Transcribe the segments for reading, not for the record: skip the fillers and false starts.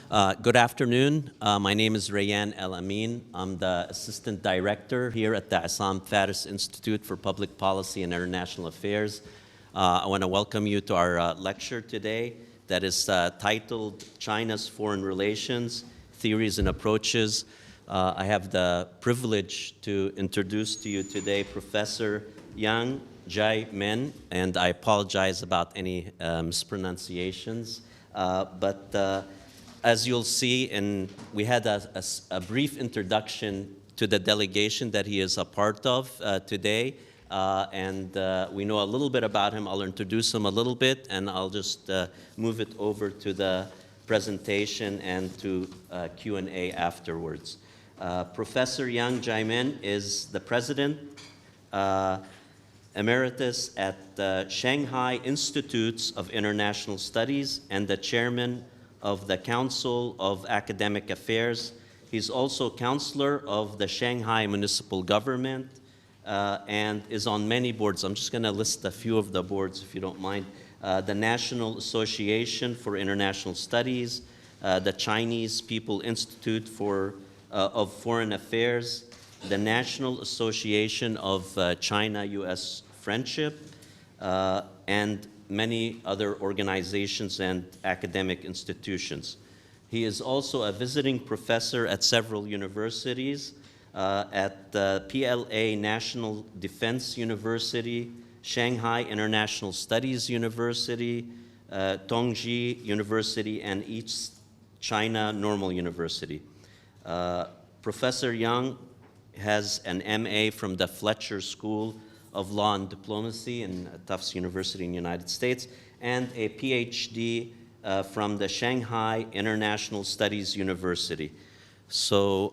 Good afternoon. My name is Rayyan El Amin. I'm the Assistant Director here at the Issam Faris Institute for Public Policy and International Affairs. I want to welcome you to our lecture today that is titled China's Foreign Relations, Theories and Approaches. I have the privilege to introduce to you today Professor Yang Jiemian, and I apologize about any mispronunciations. As you'll see, and we had a brief introduction to the delegation that he is a part of today, and we know a little bit about him. I'll introduce him a little bit, and I'll just move it over to the presentation and to Q&A afterwards. Professor Yang Jiemian is the president Emeritus at the Shanghai Institutes of International Studies and the chairman of the Council of Academic Affairs. He's also counselor of the Shanghai Municipal Government and is on many boards. I'm just going to list a few of the boards, if you don't mind. The National Association for International Studies, the Chinese People Institute of Foreign Affairs, the National Association of China-U.S. Friendship, and many other organizations and academic institutions. He is also a visiting professor at several universities, at the PLA National Defense University, Shanghai International Studies University, Tongji University, and East China Normal University. Professor Yang has an MA from the Fletcher School of Law and Diplomacy in Tufts University in the United States, and a PhD from the Shanghai International Studies University. So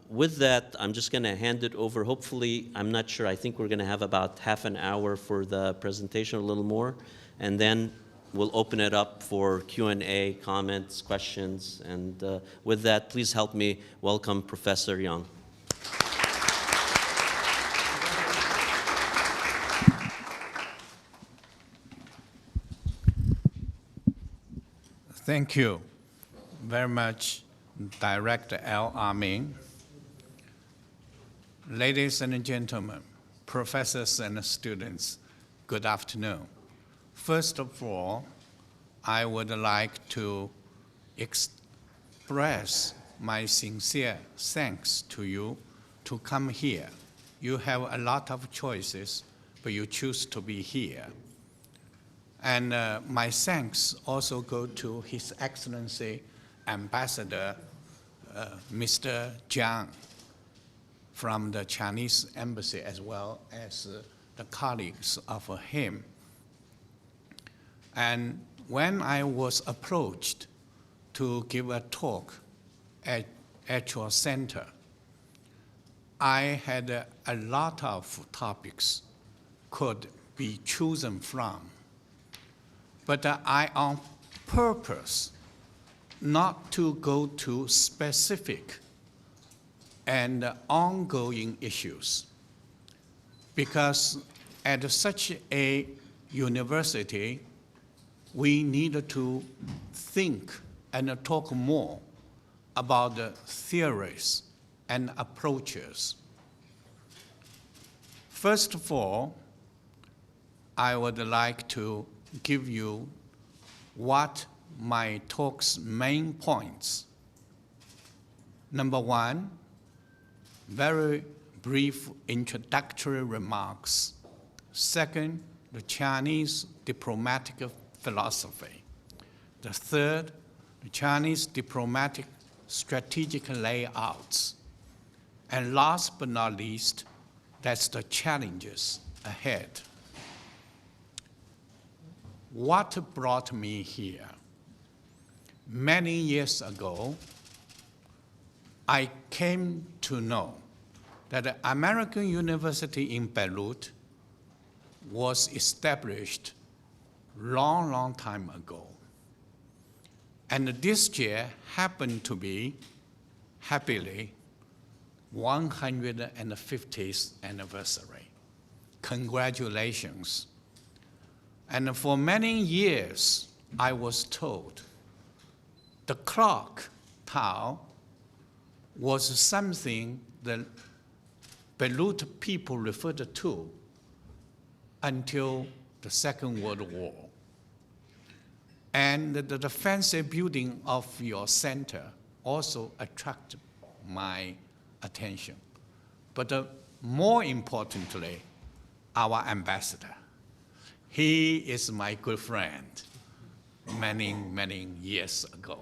with that, I'm just going to hand it over. Hopefully, I'm not sure, I think we're going to have about half an hour for the presentation, a little more, and then we'll open it up for Q&A, comments, questions, and with that, please help me welcome Professor Yang. Thank you very much, Director El Amin. Ladies and gentlemen, professors and students, good afternoon. First of all, I would like to express my sincere thanks to you to come here. You have a lot of choices, but you choose to be here. And my thanks also go to His Excellency Ambassador Mr. Jiang from the Chinese Embassy, as well as the colleagues of him. And when I was approached to give a talk at your center, I had a lot of topics could be chosen from. But I, on purpose, not to go to specific and ongoing issues, because at such a university, we need to think and talk more about the theories and approaches. First of all, I would like to give you what my talk's main points. Number one, very brief introductory remarks. Second, the Chinese diplomatic philosophy. The third, the Chinese diplomatic strategic layouts. And last but not least, that's the challenges ahead. What brought me here? Many years ago, I came to know that the American University in Beirut was established long time ago. And this year happened to be, happily, 150th anniversary. Congratulations. And for many years, I was told the clock tower was something the Beirut people referred to until the Second World War. And the fancy building of your center also attracted my attention. But more importantly, our ambassador. He is my good friend many, many years ago.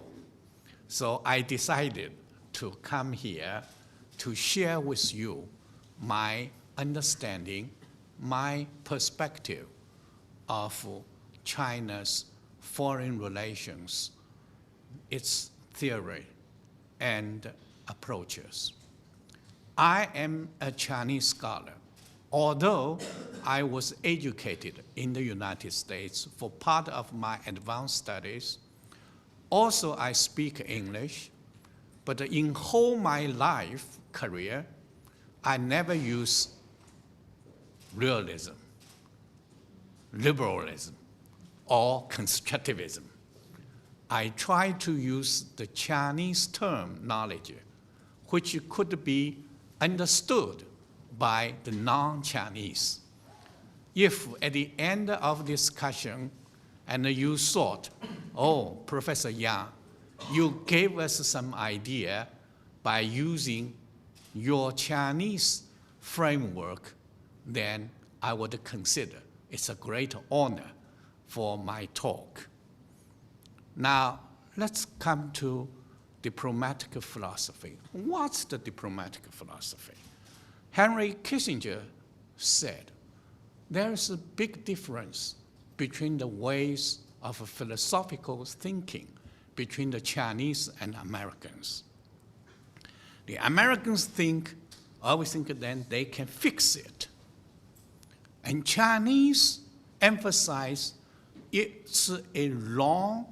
So I decided to come here to share with you my understanding, my perspective of China's foreign relations, its theory and approaches. I am a Chinese scholar. Although I was educated in the United States for part of my advanced studies, also I speak English, but in whole my life career, I never use realism, liberalism, or constructivism. I try to use the Chinese term knowledge, which could be understood by the non-Chinese. If at the end of discussion, and you thought, oh, Professor Yang, you gave us some idea by using your Chinese framework, then I would consider it's a great honor for my talk. Now, let's come to diplomatic philosophy. What's the diplomatic philosophy? Henry Kissinger said, there's a big difference between the ways of philosophical thinking between the Chinese and Americans. The Americans always think that they can fix it. And Chinese emphasize it's a long,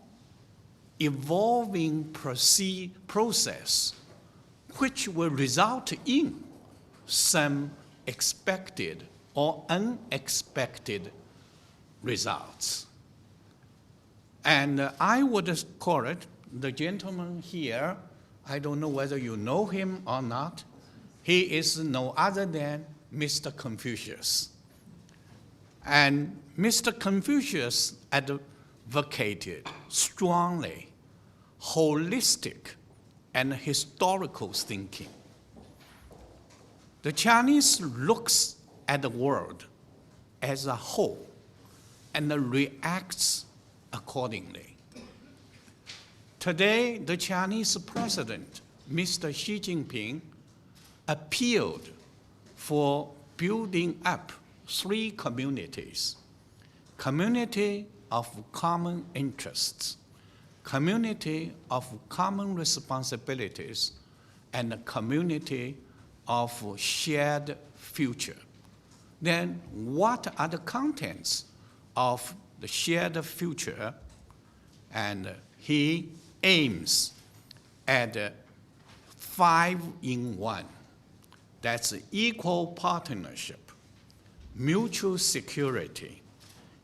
evolving process which will result in some expected or unexpected results. And I would call it, the gentleman here, I don't know whether you know him or not, he is no other than Mr. Confucius. And Mr. Confucius advocated strongly holistic and historical thinking. The Chinese looks at the world as a whole and reacts accordingly. Today, the Chinese president, Mr. Xi Jinping, appealed for building up 3 communities: community of common interests, community of common responsibilities, and a community of shared future. Then what are the contents of the shared future? And he aims at 5 in 1. That's equal partnership, mutual security,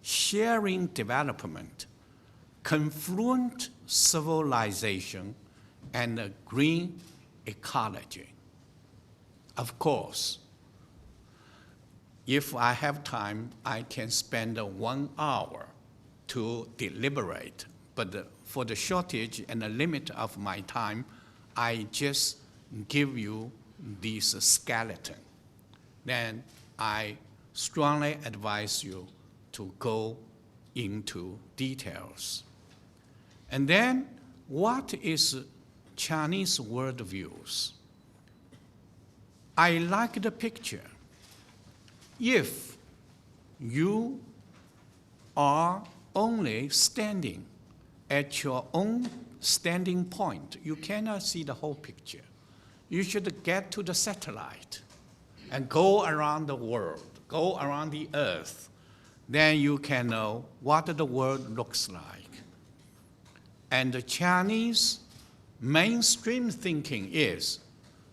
sharing development, confluent civilization, and a green ecology. Of course, if I have time, I can spend 1 hour to deliberate, but for the shortage and the limit of my time, I just give you this skeleton. Then I strongly advise you to go into details. And then, what is Chinese worldviews? I like the picture. If you are only standing at your own standing point, you cannot see the whole picture. You should get to the satellite and go around the world, go around the earth. Then you can know what the world looks like. And the Chinese mainstream thinking is,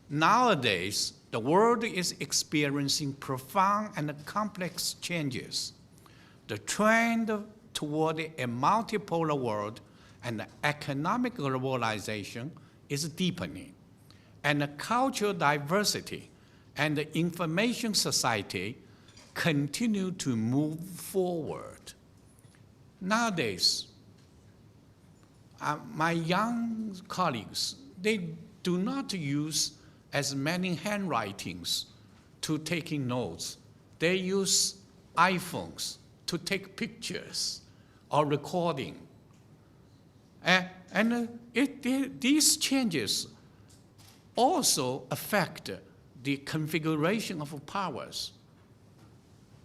nowadays, the world is experiencing profound and complex changes. The trend toward a multipolar world and the economic globalization is deepening, and the cultural diversity and the information society continue to move forward. Nowadays, my young colleagues, they do not use as many handwritings to taking notes. They use iPhones to take pictures or recording. These changes also affect the configuration of powers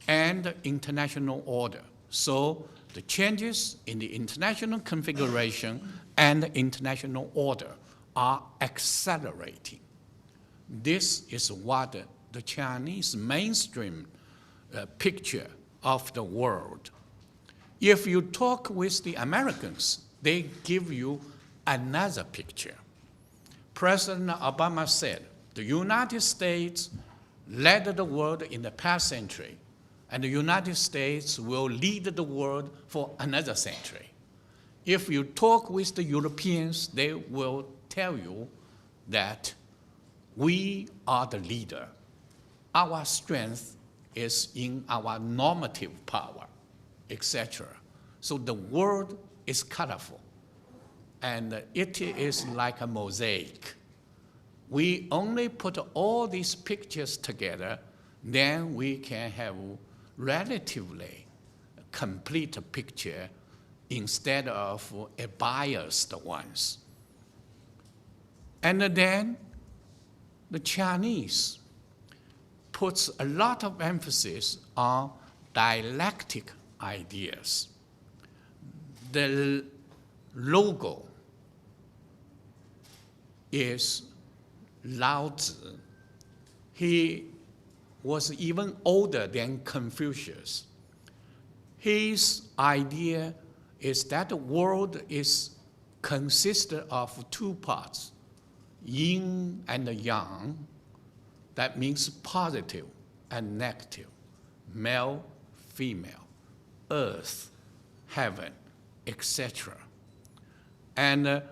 and international order. So the changes in the international configuration and international order are accelerating. This is what the Chinese mainstream picture of the world. If you talk with the Americans, they give you another picture. President Obama said, the United States led the world in the past century, and the United States will lead the world for another century. If you talk with the Europeans, they will tell you that we are the leader. Our strength is in our normative power, etc. So the world is colorful, and it is like a mosaic. We only put all these pictures together, then we can have relatively complete picture instead of a biased ones. And then the Chinese puts a lot of emphasis on dialectic ideas. The logo is Lao Tzu. He was even older than Confucius. His idea is that the world consists of two parts, yin and yang. That means positive and negative, male, female, earth, heaven, etc. And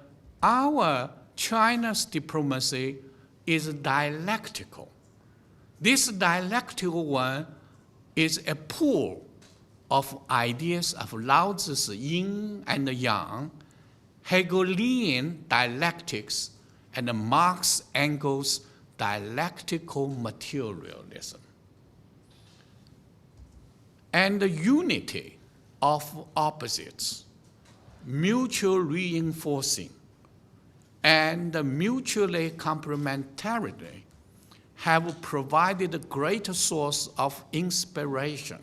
our China's diplomacy is dialectical. This dialectical one is a pool of ideas of Lao Tzu's yin and yang, Hegelian dialectics, and Marx Engels' dialectical materialism. And the unity of opposites, mutual reinforcing, and mutually complementarity have provided a great source of inspiration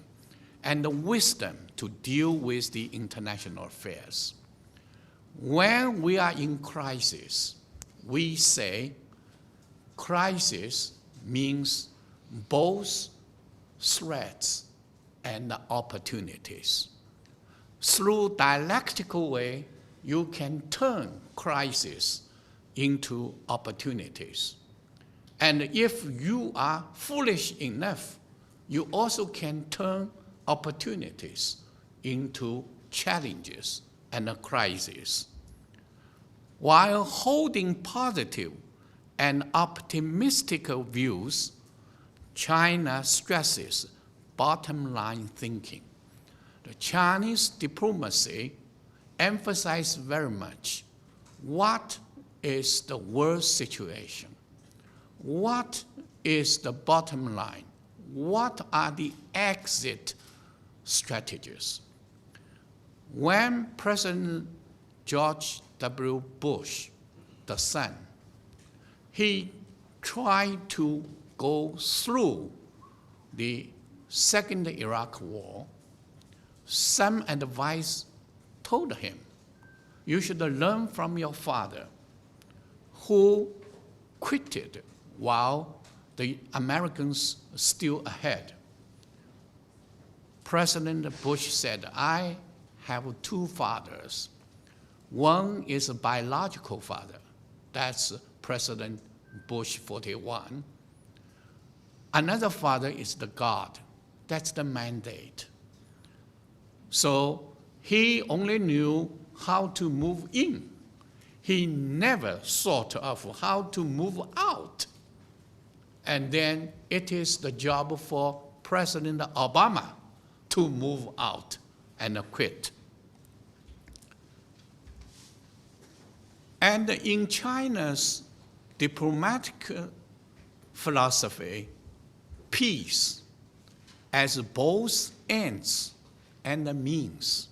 and wisdom to deal with the international affairs. When we are in crisis, we say crisis means both threats and opportunities. Through dialectical way, you can turn crisis into opportunities. And if you are foolish enough, you also can turn opportunities into challenges and a crisis. While holding positive and optimistic views, China stresses bottom line thinking. The Chinese diplomacy emphasizes very much what is the world situation, what is the bottom line, what are the exit strategies. When President George W. Bush, the son, he tried to go through the Second Iraq War, some advice told him, you should learn from your father, who quitted while the Americans still ahead. President Bush said, I have two fathers. One is a biological father, that's President Bush 41. Another father is the God, that's the mandate. So he only knew how to move in. He never thought of how to move out. And then it is the job for President Obama to move out and quit. And in China's diplomatic philosophy, peace as both ends and means.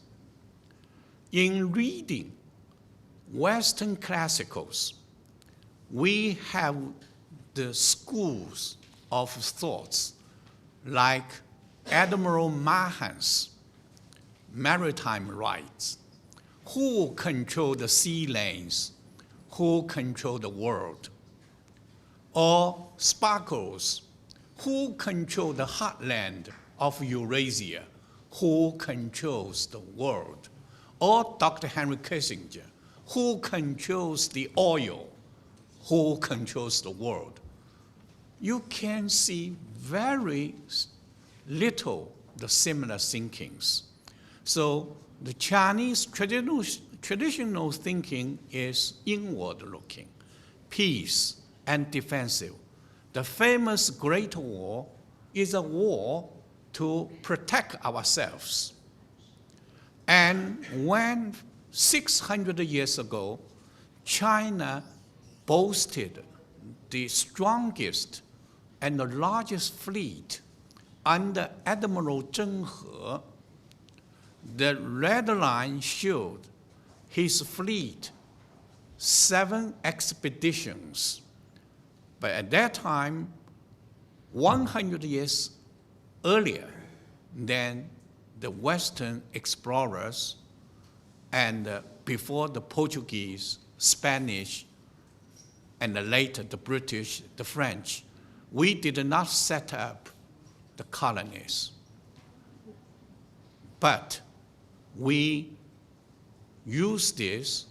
In reading Western classicals, we have the schools of thoughts like Admiral Mahan's maritime rights. Who control the sea lanes? Who control the world? Or Sparkles, who control the heartland of Eurasia? Who controls the world? Or Dr. Henry Kissinger, who controls the oil? Who controls the world? You can see very little the similar thinkings. So the Chinese traditional thinking is inward looking, peace and defensive. The famous Great War is a war to protect ourselves. And when 600 years ago, China boasted the strongest and the largest fleet under Admiral Zheng He, the red line showed his fleet 7 expeditions. But at that time, 100 years earlier than the Western explorers and before the Portuguese, Spanish, and later the British, the French, we did not set up the colonies. But we use this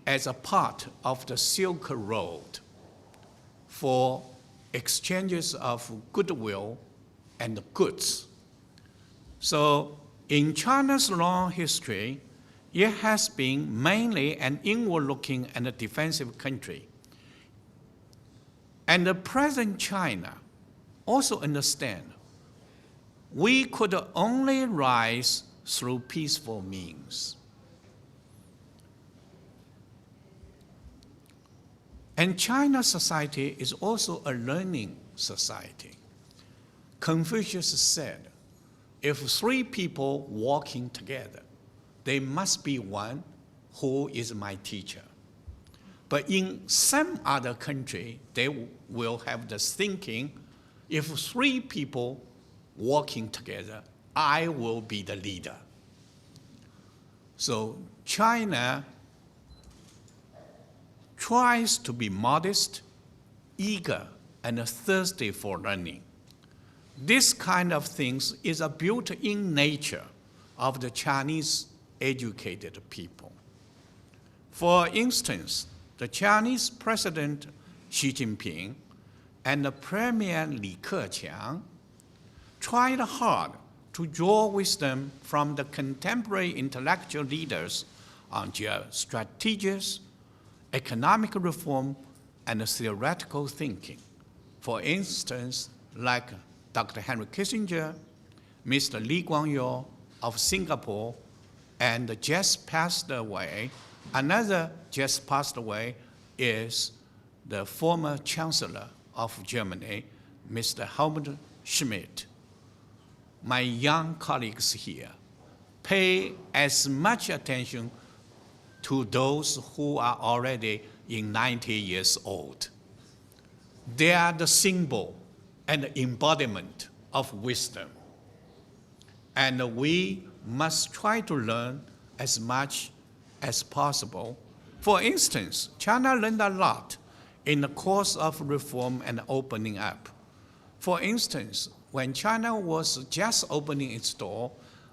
as a part of the Silk Road for exchanges of goodwill and goods. So in China's long history, it has been mainly an inward-looking and a defensive country. And the present China also understand we could only rise through peaceful means. And China's society is also a learning society. Confucius said, if 3 people walking together, there must be one who is my teacher. But in some other country, they will have this thinking, if 3 people walking together, I will be the leader. So China tries to be modest, eager, and thirsty for learning. This kind of things is a built-in nature of the Chinese educated people. For instance, the Chinese President Xi Jinping and the Premier Li Keqiang tried hard to draw wisdom from the contemporary intellectual leaders on strategies, economic reform, and theoretical thinking. For instance, like Dr. Henry Kissinger, Mr. Lee Kuan Yew of Singapore, and just passed away, another just passed away is the former Chancellor of Germany, Mr. Helmut Schmidt. My young colleagues here, pay as much attention to those who are already in 90 years old. They are the symbol and embodiment of wisdom. And we must try to learn as much as possible. For instance, China learned a lot in the course of reform and opening up. For instance, when China was just opening its door,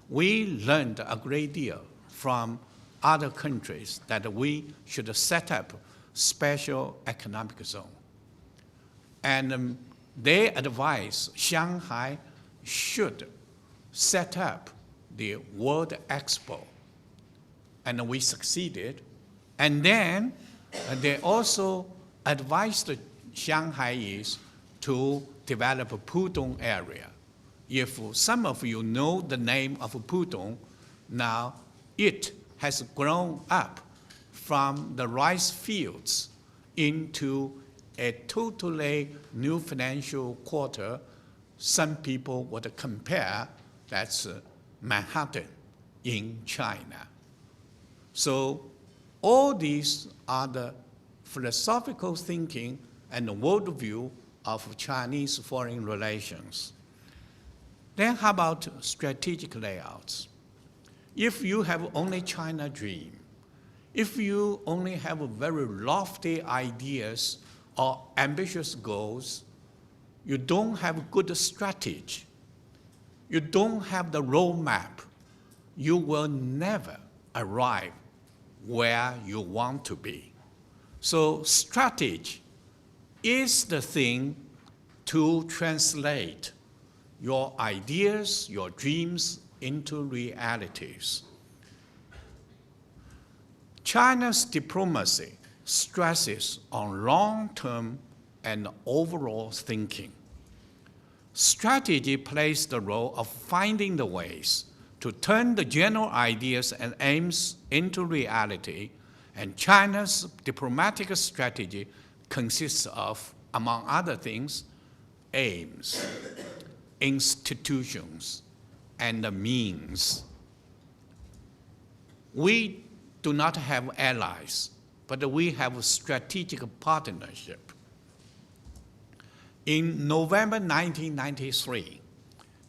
we learned a great deal from other countries that we should set up special economic zone. And they advise Shanghai should set up the World Expo and we succeeded. And then they also advised the Shanghaiese to develop a Pudong area. If some of you know the name of Pudong, now it has grown up from the rice fields into a totally new financial quarter. Some people would compare that's Manhattan in China. So all these are the philosophical thinking and the worldview of Chinese foreign relations. Then how about strategic layouts? If you have only China dream, if you only have very lofty ideas or ambitious goals, you don't have good strategy, you don't have the roadmap, you will never arrive where you want to be. So strategy is the thing to translate your ideas, your dreams into realities. China's diplomacy stresses on long-term and overall thinking. Strategy plays the role of finding the ways to turn the general ideas and aims into reality, and China's diplomatic strategy consists of, among other things, aims, institutions, and the means. We do not have allies, but we have a strategic partnership. In November 1993,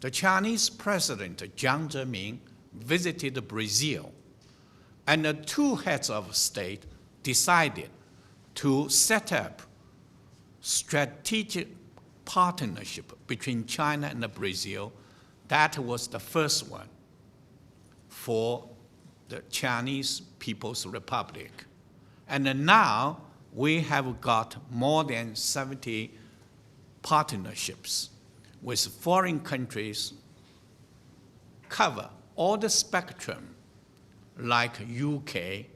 the Chinese President Jiang Zemin visited Brazil, and the two heads of state decided to set up strategic partnership between China and Brazil. That was the first one for the Chinese People's Republic. And now we have got more than 70 partnerships with foreign countries, cover all the spectrum, like UK,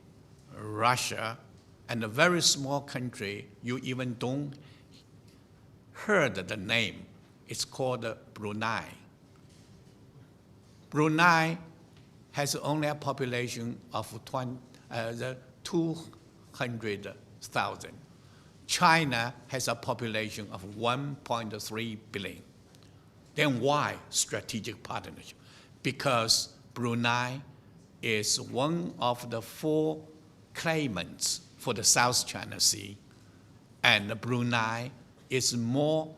Russia, and a very small country you even don't heard the name. It's called Brunei. Brunei has only a population of 200,000. China has a population of 1.3 billion. Then why strategic partnership? Because Brunei is one of the 4 claimants for the South China Sea, and Brunei is more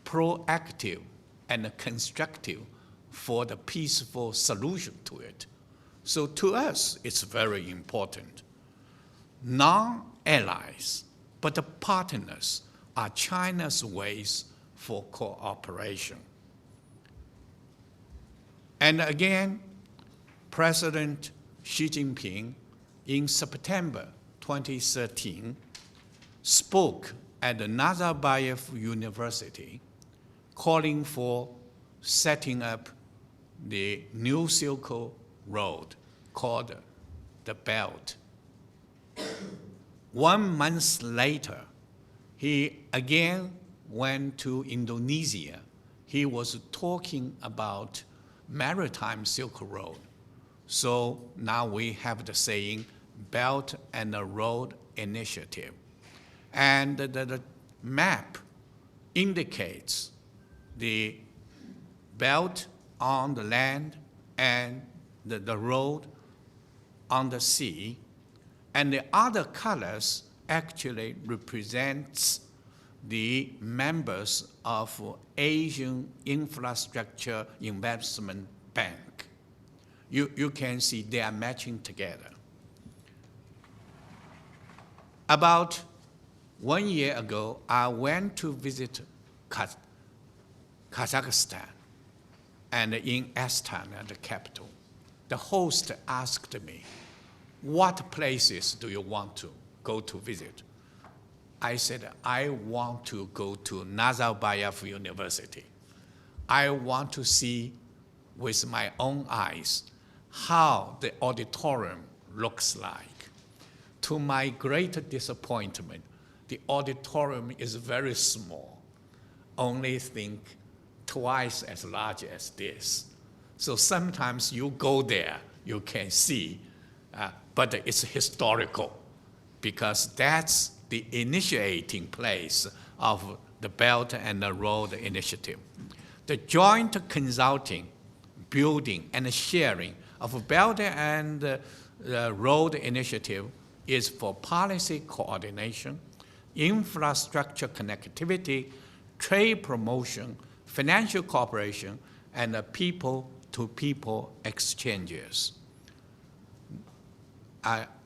proactive and constructive for the peaceful solution to it. So to us, it's very important. Non-allies, but the partners are China's ways for cooperation. And again, President Xi Jinping in September 2013 spoke at the Nazarbayev University calling for setting up the new Silk Road called the Belt. 1 month later, he again went to Indonesia. He was talking about maritime Silk Road. So now we have the saying Belt and Road Initiative. And the map indicates the belt on the land and the road on the sea. And the other colors actually represents the members of Asian Infrastructure Investment Bank. You can see they are matching together. About 1 year ago, I went to visit Kazakhstan, and in Astana, the capital. The host asked me, what places do you want to go to visit? I said, I want to go to Nazarbayev University. I want to see with my own eyes how the auditorium looks like. To my great disappointment, the auditorium is very small, only think twice as large as this. So sometimes you go there, you can see, but it's historical because that's the initiating place of the Belt and the Road Initiative. The joint consulting, building, and sharing of Belt and Road Initiative is for policy coordination, infrastructure connectivity, trade promotion, financial cooperation, and people-to-people exchanges.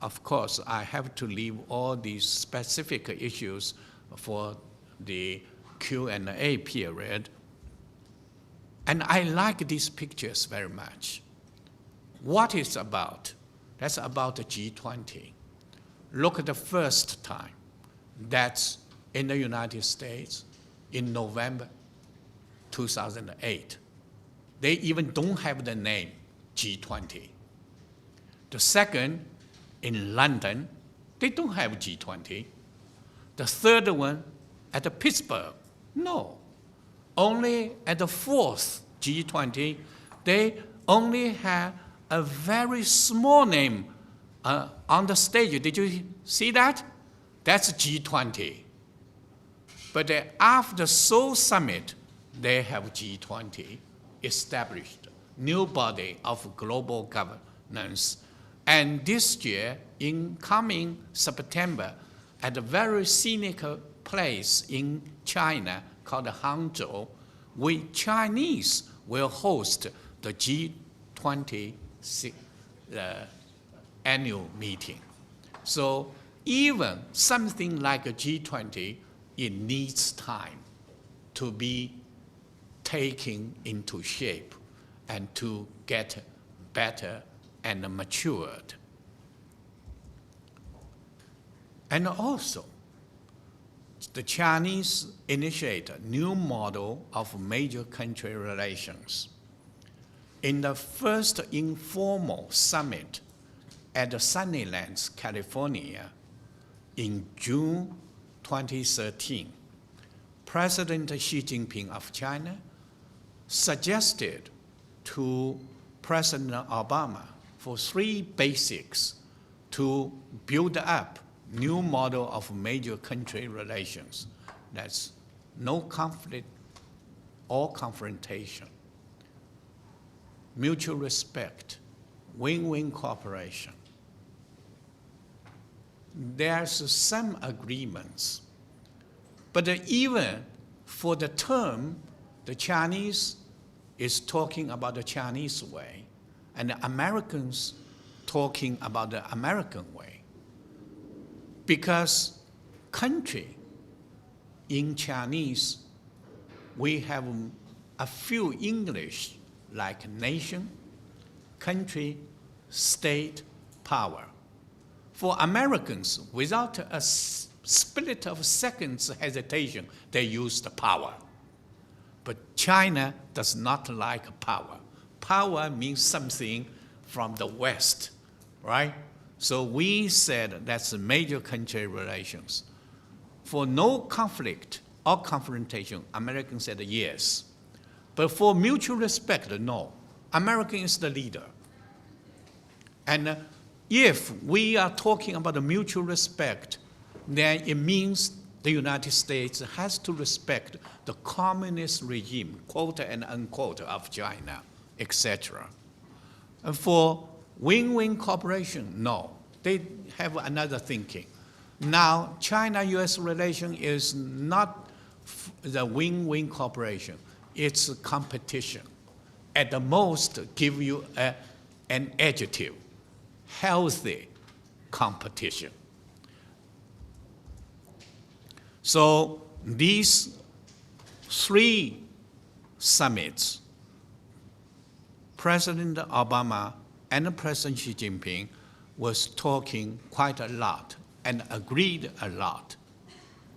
Of course, I have to leave all these specific issues for the Q&A period. And I like these pictures very much. What it's about? That's about the G20. Look at the first time. That's in the United States in November 2008. They even don't have the name G20. The second, in London, they don't have G20. The third one at Pittsburgh, no. Only at the fourth G20, they only have a very small name on the stage. Did you see that? That's G20. But after Seoul Summit, they have G20 established, new body of global governance. And this year, in coming September, at a very scenic place in China called Hangzhou, we Chinese will host the G20 annual meeting. So even something like a G20, it needs time to be taken into shape and to get better and matured. And also, the Chinese initiate a new model of major country relations. In the first informal summit at Sunnylands, California, in June 2013, President Xi Jinping of China suggested to President Obama for 3 basics to build up new model of major country relations. That's no conflict or confrontation, mutual respect, win-win cooperation. There's some agreements, but even for the term, the Chinese is talking about the Chinese way, and the Americans talking about the American way. Because country in Chinese, we have a few English like nation, country, state, power. For Americans, without a split of seconds hesitation, they use the power. But China does not like power. Power means something from the West, right? So we said that's major country relations. For no conflict or confrontation, Americans said yes. But for mutual respect, no. American is the leader. And if we are talking about the mutual respect, then it means the United States has to respect the communist regime, quote and unquote, of China, etc. And for win-win cooperation, no. They have another thinking. Now, China-US relation is not the win-win cooperation. It's a competition. At the most, give you an adjective, healthy competition. So these 3 summits, President Obama and President Xi Jinping was talking quite a lot and agreed a lot.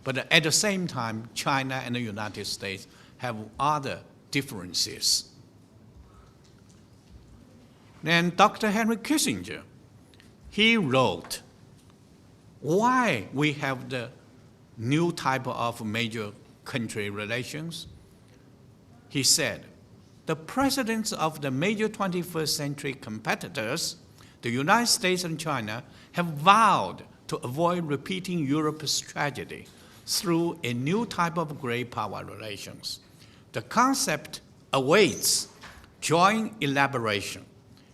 But at the same time, China and the United States have other differences. Then Dr. Henry Kissinger, he wrote why we have the new type of major country relations. He said, the presidents of the major 21st century competitors, the United States and China, have vowed to avoid repeating Europe's tragedy through a new type of great power relations. The concept awaits joint elaboration.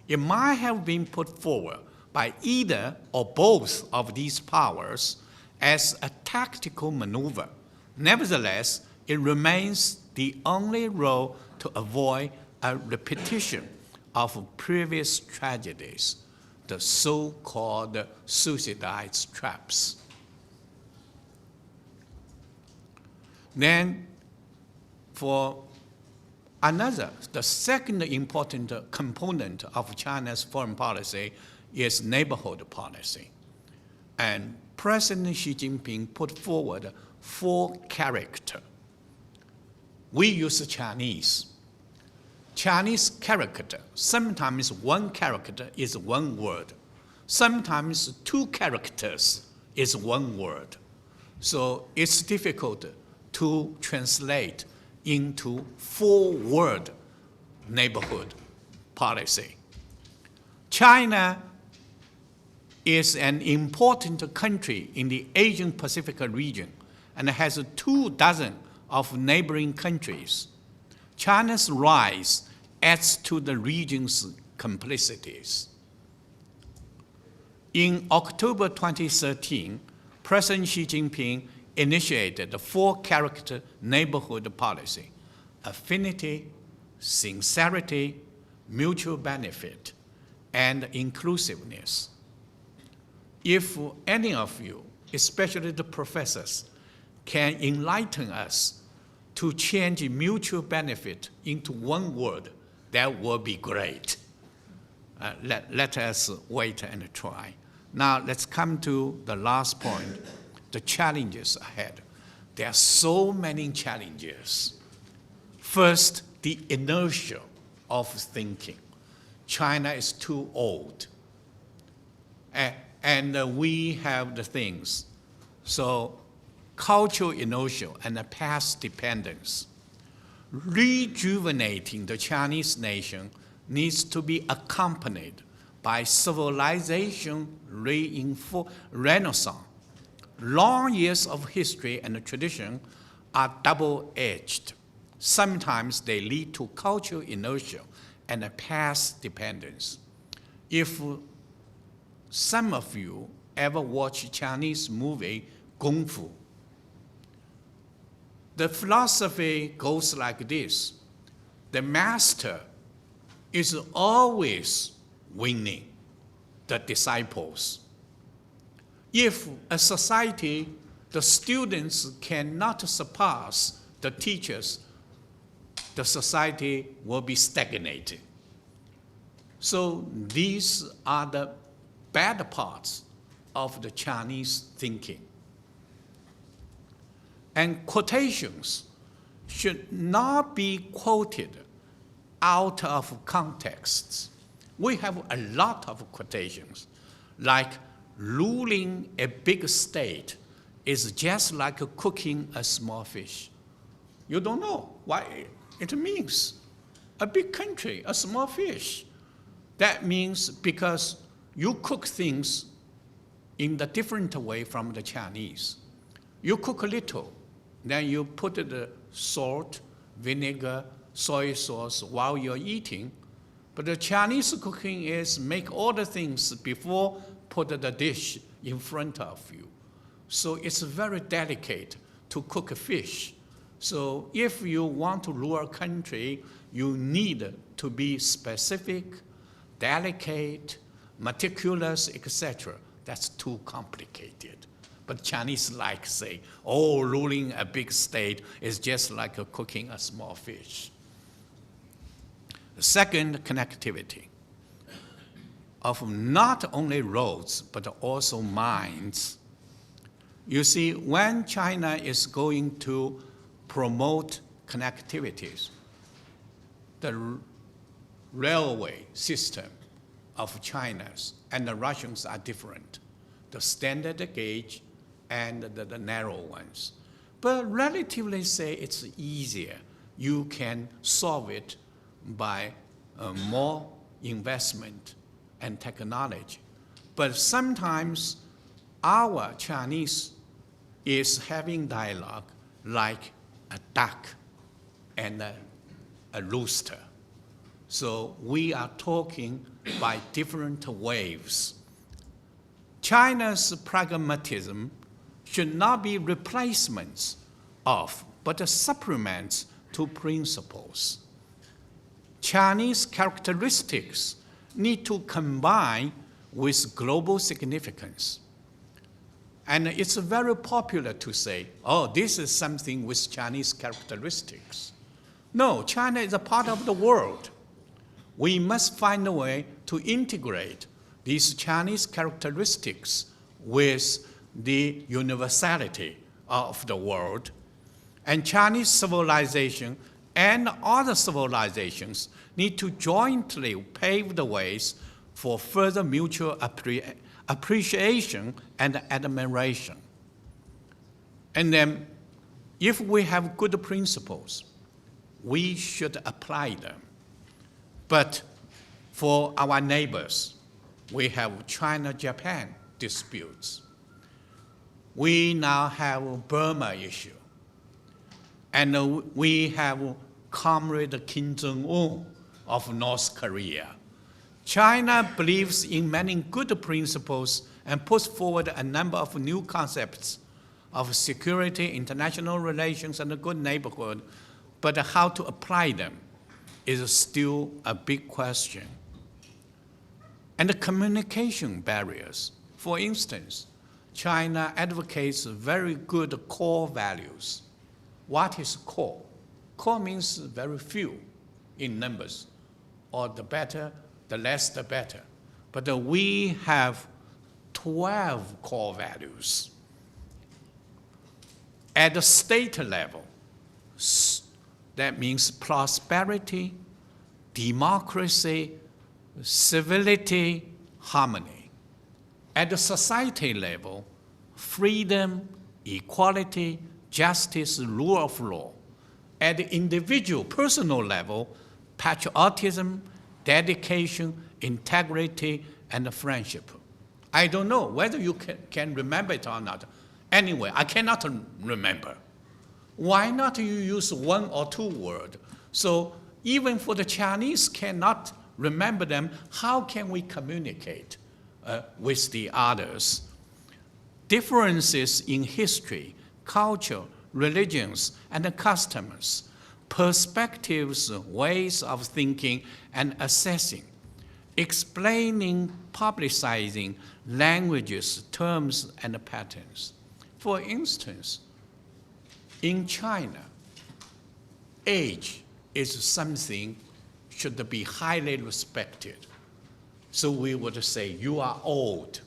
It might have been put forward by either or both of these powers as a tactical maneuver. Nevertheless, it remains the only road to avoid a repetition of previous tragedies, the so-called suicide traps. Then, for another, the second important component of China's foreign policy is neighborhood policy. And President Xi Jinping put forward 4 characters. We use Chinese. Chinese character, sometimes one character is one word. Sometimes 2 characters is one word. So it's difficult to translate into 4-word neighborhood policy. China is an important country in the Asian Pacific region and has 24 of neighboring countries. China's rise adds to the region's complexities. In October 2013, President Xi Jinping initiated the 4-character neighborhood policy: affinity, sincerity, mutual benefit, and inclusiveness. If any of you, especially the professors, can enlighten us to change mutual benefit into one word, that would be great. Let us wait and try. Now let's come to the last point, the challenges ahead. There are so many challenges. First, the inertia of thinking. China is too old. And we have the things. So cultural inertia and the past dependence. Rejuvenating the Chinese nation needs to be accompanied by civilization renaissance. Long years of history and tradition are double-edged. Sometimes they lead to cultural inertia and a past dependence. If some of you ever watch Chinese movie Kung Fu, the philosophy goes like this: the master is always winning the disciples. If a society, the students cannot surpass the teachers, the society will be stagnating. So these are the bad parts of the Chinese thinking. And quotations should not be quoted out of context. We have a lot of quotations, like ruling a big state is just like cooking a small fish. You don't know what it means. A big country, a small fish. That means because you cook things in the different way from the Chinese. You cook a little, then you put the salt, vinegar, soy sauce while you're eating. But the Chinese cooking is make all the things before put the dish in front of you. So it's very delicate to cook a fish. So if you want to rule a country, you need to be specific, delicate, meticulous, etc. That's too complicated. But Chinese like say, oh, ruling a big state is just like cooking a small fish. The second, connectivity of not only roads, but also mines. You see, when China is going to promote connectivities, the railway system of China's and the Russians are different, the standard gauge and the narrow ones. But relatively say it's easier. You can solve it by more investment and technology. But sometimes our Chinese is having dialogue like a duck and a rooster. So we are talking by different waves. China's pragmatism should not be replacements of, but supplements to principles. Chinese characteristics need to combine with global significance. And it's very popular to say, oh, this is something with Chinese characteristics. No, China is a part of the world. We must find a way to integrate these Chinese characteristics with the universality of the world. And Chinese civilization and other civilizations need to jointly pave the ways for further mutual appreciation and admiration. And then, if we have good principles, we should apply them. But for our neighbors, we have China-Japan disputes. We now have Burma issue. And we have Comrade Kim Jong-un of North Korea. China believes in many good principles and puts forward a number of new concepts of security, international relations, and a good neighborhood, but how to apply them is still a big question. And the communication barriers. For instance, China advocates very good core values. What is core? Core means very few in numbers, or the better, the less the better. But we have 12 core values. At the state level, that means prosperity, democracy, civility, harmony. At the society level, freedom, equality, justice, rule of law. At the individual, personal level, patriotism, dedication, integrity, and friendship. I don't know whether you can remember it or not. Anyway, I cannot remember. Why not you use one or two words? So even for the Chinese cannot remember them, how can we communicate with the others? Differences in history, culture, religions, and customs, perspectives, ways of thinking and assessing, explaining, publicizing languages, terms, and patterns. For instance, in China, age is something should be highly respected. So we would say, you are old.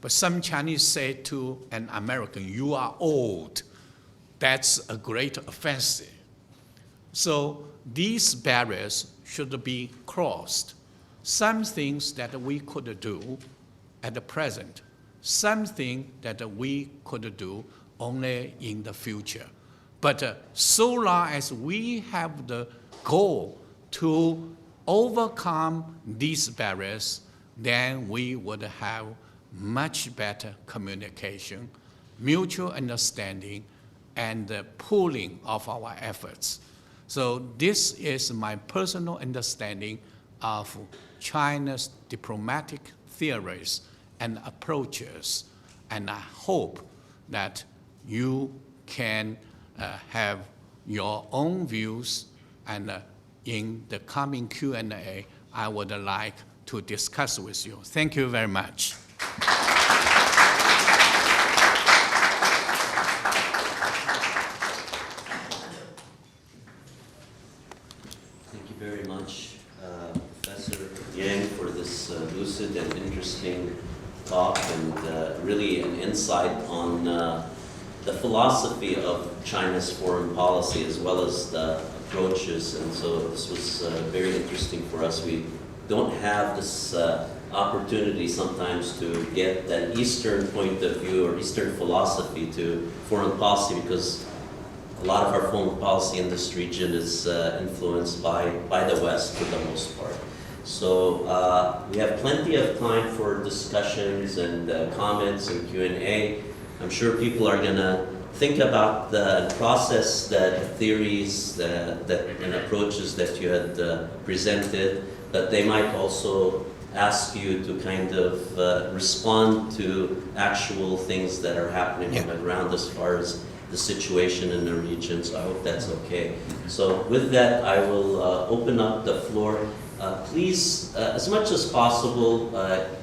But some Chinese say to an American, you are old. That's a great offense. So these barriers should be crossed. Some things that we could do at the present, something that we could do only in the future. But so long as we have the goal to overcome these barriers, then we would have much better communication, mutual understanding, and the pooling of our efforts. So this is my personal understanding of China's diplomatic theories and approaches, and I hope that you can have your own views, and in the coming Q&A, I would like to discuss with you. Thank you very much. Thank you very much, Professor Yang, for this lucid and interesting talk, and really an insight on the philosophy of China's foreign policy as well as the approaches. And so this was very interesting for us. We don't have this opportunity sometimes to get an Eastern point of view or Eastern philosophy to foreign policy, because a lot of our foreign policy in this region is influenced by the West for the most part. So we have plenty of time for discussions and comments and Q&A. I'm sure people are going to think about the process, the theories and approaches that you had presented, but they might also ask you to kind of respond to actual things that are happening on the ground as far as the situation in the region. So I hope that's okay. So with that, I will open up the floor. Please, as much as possible,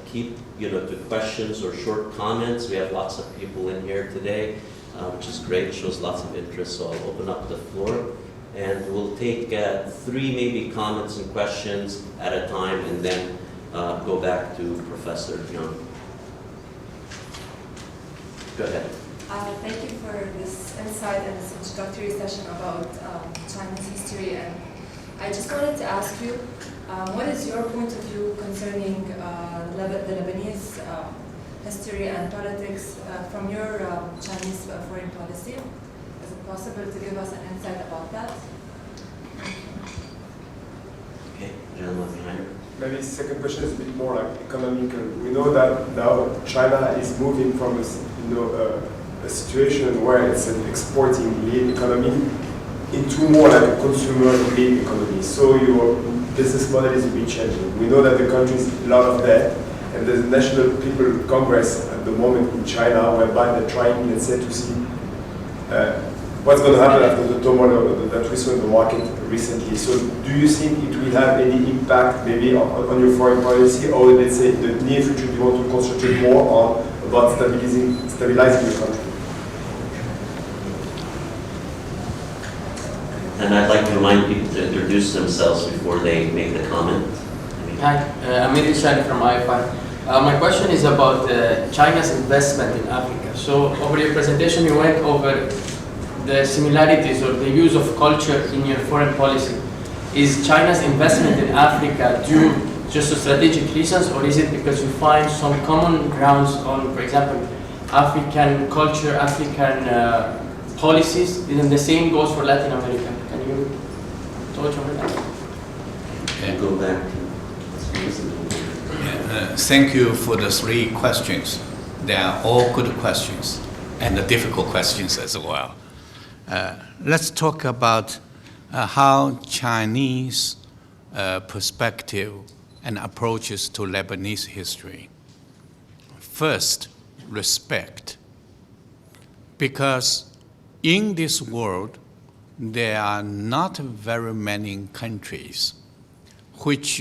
keep to questions or short comments. We have lots of people in here today, which is great, shows lots of interest. So I'll open up the floor, and we'll take 3 maybe comments and questions at a time, and then go back to Professor Young. Go ahead. Thank you for this insight and this introductory session about Chinese history. And I just wanted to ask you, what is your point of view concerning the Lebanese history and politics from your Chinese foreign policy? Is it possible to give us an insight about that? Okay, gentleman behind her. Maybe the second question is a bit more like economical. We know that now China is moving from a situation where it's an exporting lead economy into more like a consumer lead economy. So your business model is really changing. We know that the country is a lot of debt, and there's a National People Congress at the moment in China whereby they're trying, let's say, to see what's going to happen after the turmoil that we saw in the market recently. So do you think it will have any impact maybe on your foreign policy, or let's say in the near future do you want to concentrate more on about stabilizing your country? And I'd like to remind people to introduce themselves before they make the comment. Hi, I'm Issam from IFI. My question is about China's investment in Africa. So over your presentation, you went over the similarities or the use of culture in your foreign policy. Is China's investment in Africa due just to strategic reasons, or is it because you find some common grounds on, for example, African culture, African policies? And the same goes for Latin America. Can you touch on that? And go back to Thank you for the 3 questions. They are all good questions and difficult questions as well. Let's talk about how Chinese perspective and approaches to Lebanese history. First, respect. Because in this world, there are not very many countries which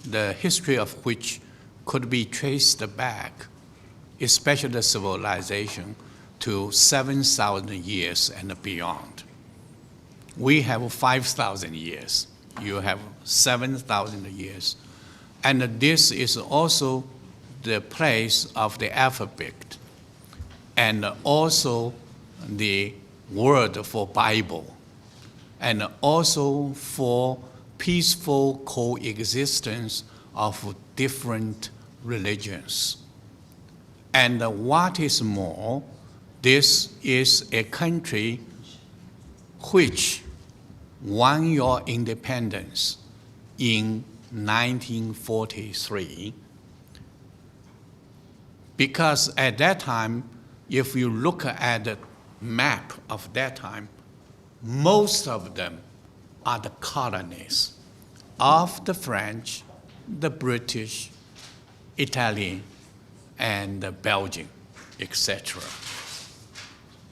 the history of which could be traced back, especially the civilization, to 7,000 years and beyond. We have 5,000 years. You have 7,000 years. And this is also the place of the alphabet and also the word for Bible, and also for peaceful coexistence of different religions. And what is more, this is a country which won your independence in 1943, because at that time, if you look at the map of that time, most of them are the colonies of the French, the British, Italian, and the Belgian, etc.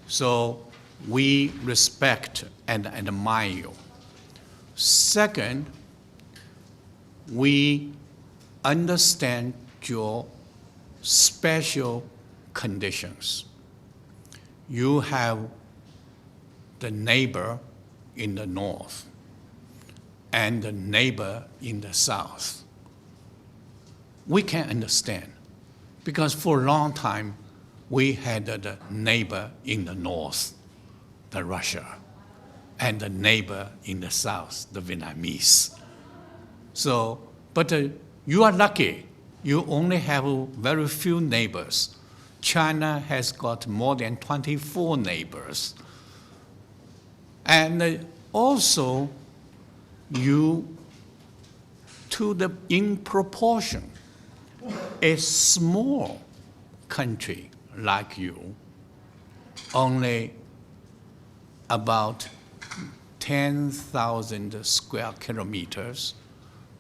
So we respect and admire you. Second, we understand your special conditions. You have the neighbor in the north and the neighbor in the south. We can understand, because for a long time, we had the neighbor in the north, the Russia, and the neighbor in the south, the Vietnamese. So, but you are lucky. You only have very few neighbors. China has got more than 24 neighbors. And also, in proportion, a small country like you, only about 10,000 square kilometers,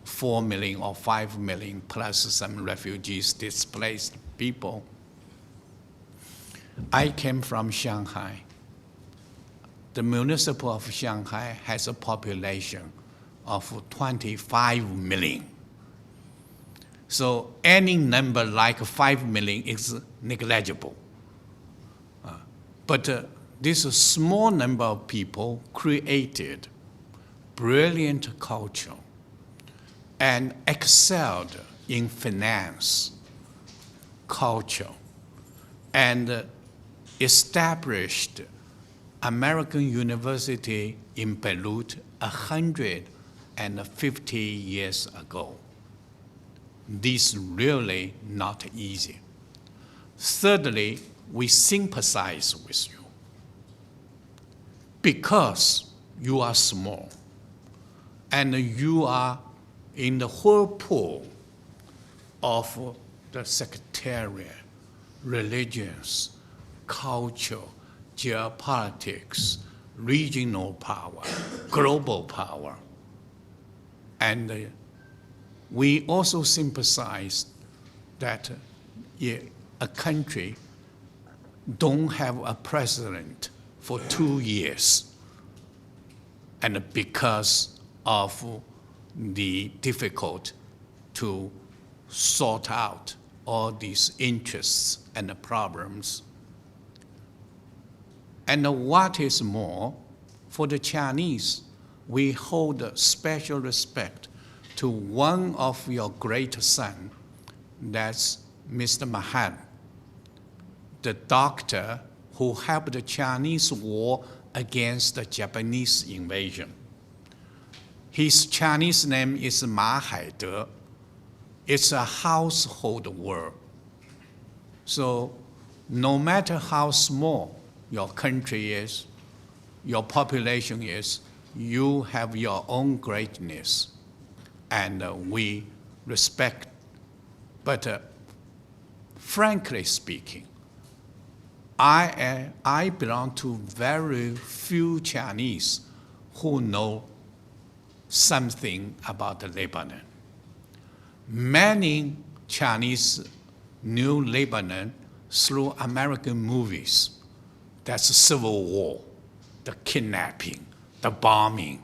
4 million or 5 million, plus some refugees, displaced people. I came from Shanghai. The municipal of Shanghai has a population of 25 million. So any number like 5 million is negligible. But this small number of people created brilliant culture and excelled in finance, culture, and established American University in Beirut 150 years ago. This really not easy. Thirdly, we sympathize with you because you are small and you are in the whirlpool of the sectarian, religions, culture, geopolitics, regional power, global power. And we also sympathize that a country don't have a president for 2 years, and because of the difficult to sort out all these interests and problems. And what is more, for the Chinese, we hold special respect to one of your great sons, that's Mr. Mahan, the doctor who helped the Chinese war against the Japanese invasion. His Chinese name is Ma Haide. It's a household word. So no matter how small your country is, your population is, you have your own greatness, and we respect. But frankly speaking, I belong to very few Chinese who know something about Lebanon. Many Chinese knew Lebanon through American movies. That's the Civil War, the kidnapping, the bombing,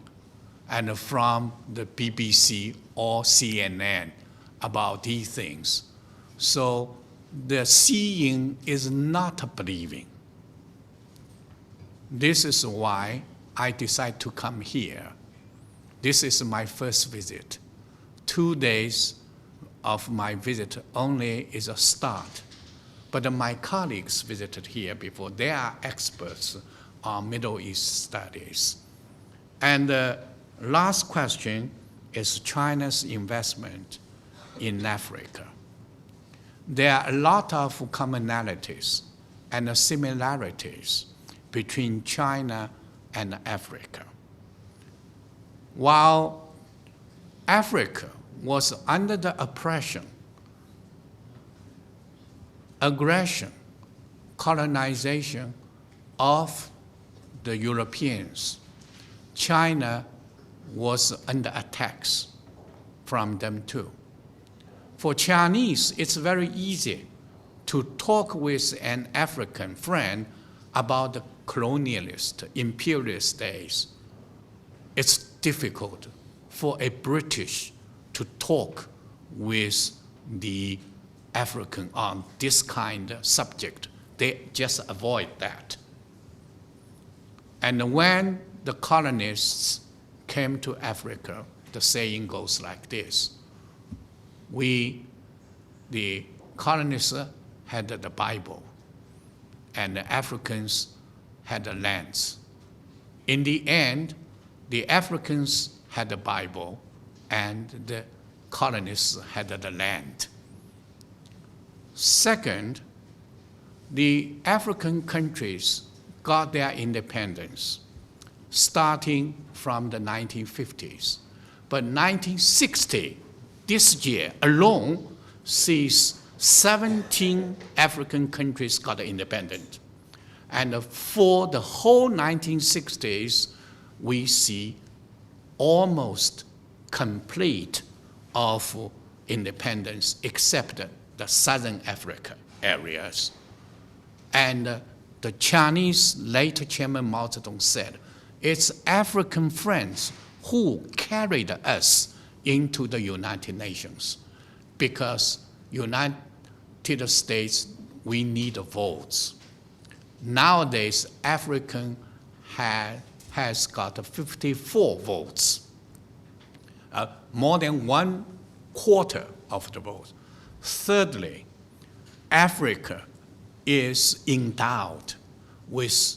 and from the BBC or CNN about these things. So the seeing is not believing. This is why I decided to come here. This is my first visit. 2 days of my visit only is a start. But my colleagues visited here before. They are experts on Middle East studies. And the last question is China's investment in Africa. There are a lot of commonalities and similarities between China and Africa. While Africa was under the oppression, aggression, colonization of the Europeans, China was under attacks from them too. For Chinese, it's very easy to talk with an African friend about the colonialist, imperialist days. It's difficult for a British to talk with the African on this kind of subject. They just avoid that. And when the colonists came to Africa, the saying goes like this: the colonists had the Bible, and the Africans had the lands. In the end, the Africans had the Bible, and the colonists had the land. Second, the African countries got their independence starting from the 1950s. But 1960, this year alone, sees 17 African countries got independent. And for the whole 1960s, we see almost complete of independence except the Southern Africa areas. And the Chinese, late Chairman Mao Zedong said, it's African friends who carried us into the United Nations, because United States, we need votes. Nowadays, African has got 54 votes, more than 1/4 of the votes. Thirdly, Africa is endowed with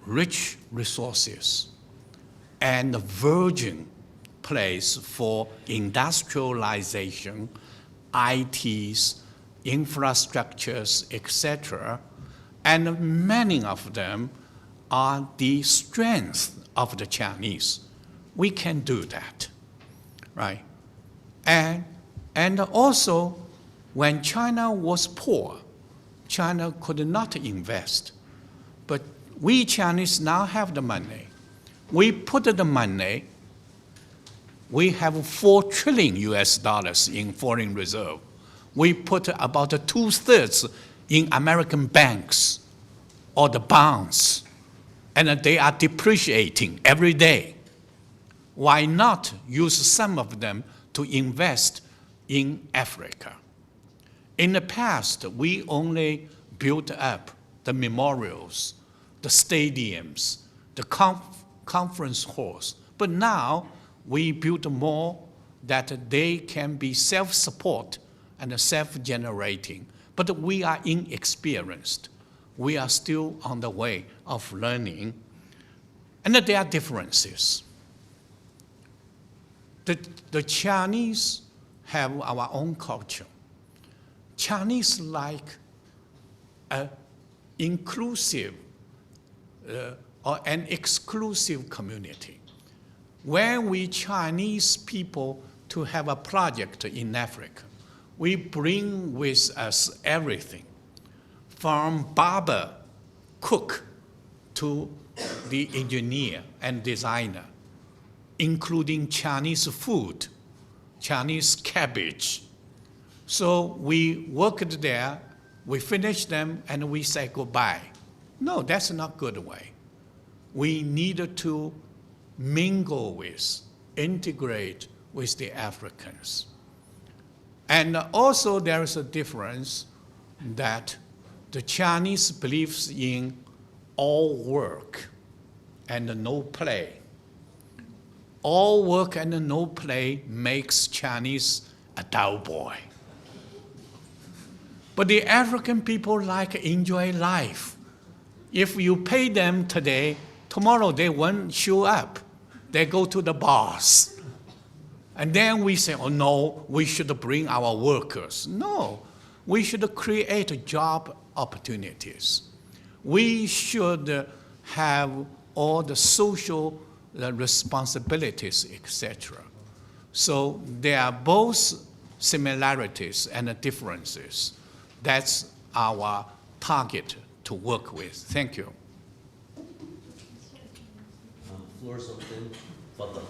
rich resources and a virgin place for industrialization, ITs, infrastructures, etc. And many of them are the strength of the Chinese. We can do that, right? And also, when China was poor, China could not invest. But we Chinese now have the money. We put the money, we have $4 trillion in foreign reserve. We put about 2/3 in American banks or the bonds, and they are depreciating every day. Why not use some of them to invest in Africa? In the past, we only built up the memorials, the stadiums, the conference halls. But now we build more that they can be self-support and self-generating. But we are inexperienced. We are still on the way of learning. And there are differences. The Chinese have our own culture. Chinese like an inclusive or an exclusive community. When we Chinese people to have a project in Africa, we bring with us everything, from barber, cook, to the engineer and designer, including Chinese food, Chinese cabbage. So we worked there, we finish them, and we say goodbye. No, that's not a good way. We need to mingle with, integrate with the Africans. And also there is a difference that the Chinese believes in all work and no play. All work and no play makes Chinese a dull boy. But the African people like enjoy life. If you pay them today, tomorrow they won't show up. They go to the bars. And then we say, oh no, we should bring our workers. No, we should create job opportunities. We should have all the social responsibilities, etc. So there are both similarities and differences. That's our target to work with. Thank you. Floor is open. Fadal.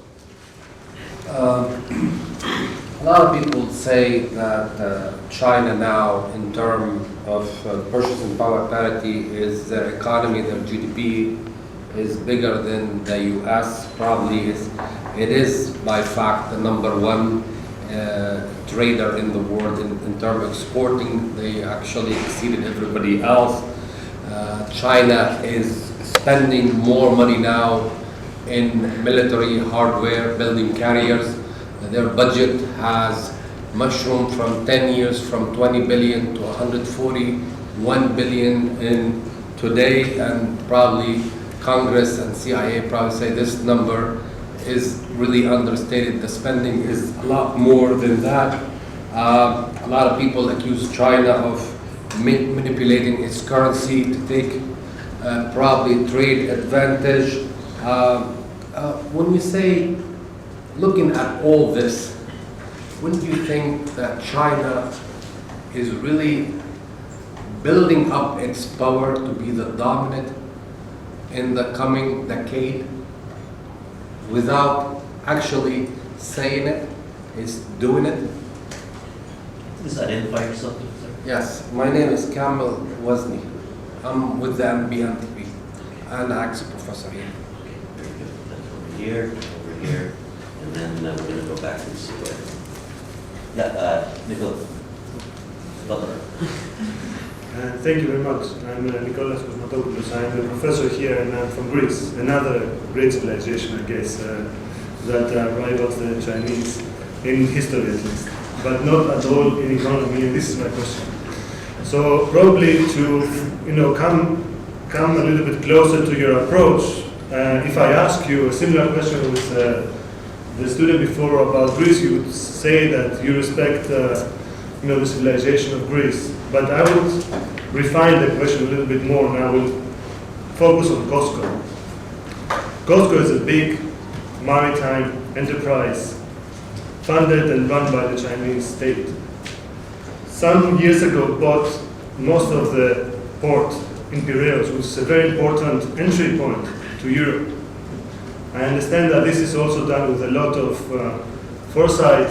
A lot of people say that China now, in terms of purchasing power parity, is their economy, their GDP is bigger than the US. Probably it is by fact the #1 trader in the world in terms of exporting. They actually exceeded everybody else. China is spending more money now in military hardware, building carriers. Their budget has mushroomed from 10 years from 20 billion to 141 billion in today, and probably Congress and CIA probably say this number is really understated. The spending is a lot more than that. A lot of people accuse China of manipulating its currency to take probably trade advantage. When we say, looking at all this, wouldn't you think that China is really building up its power to be the dominant in the coming decade without actually saying it, is doing it? Please identify yourself, sir. Yes, my name is Kamil Wazni. I'm with the MBNTP and actually professor here. Okay, very good. Then over here, and then we're going to go back and see where. Yeah, Nicholas Butler. Thank you very much. I'm Nicholas Kosmatopoulos. I'm a professor here and I'm from Greece, another great civilization, I guess, that rivals the Chinese in history at least, but not at all in economy, and this is my question. So probably to come a little bit closer to your approach, if I ask you a similar question with the student before about Greece, you would say that you respect the civilization of Greece. But I would refine the question a little bit more, and I will focus on COSCO. COSCO is a big maritime enterprise funded and run by the Chinese state. Some years ago bought most of the port in Beirut, which is a very important entry point to Europe. I understand that this is also done with a lot of foresight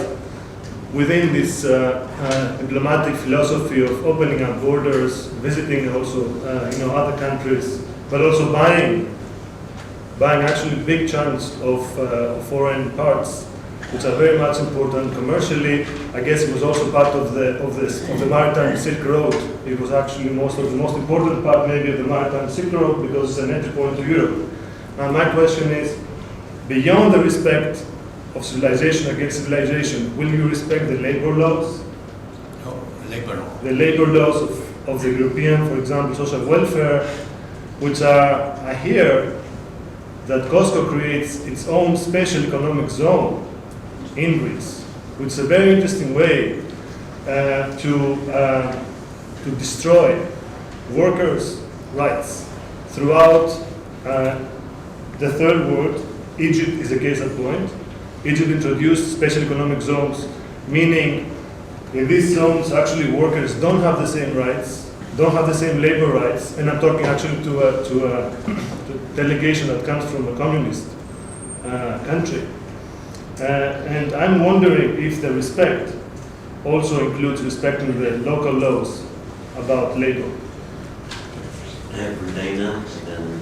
within this diplomatic philosophy of opening up borders, visiting also other countries, but also buying actually big chunks of foreign parts, which are very much important commercially. I guess it was also part of the maritime Silk Road. It was actually the most important part maybe of the maritime Silk Road because it's an entry point to Europe. Now my question is, beyond the respect of civilization against civilization, will you respect the labor laws? No, labor law. The labor laws of the European, for example, social welfare, which are, I hear that COSCO creates its own special economic zone in Greece, which is a very interesting way to destroy workers' rights throughout the third world. Egypt is a case in point. Egypt introduced special economic zones, meaning in these zones actually workers don't have the same rights, don't have the same labor rights, and I'm talking actually to a delegation that comes from a communist country. And I'm wondering if the respect also includes respecting the local laws about labor. I have Renee now, and then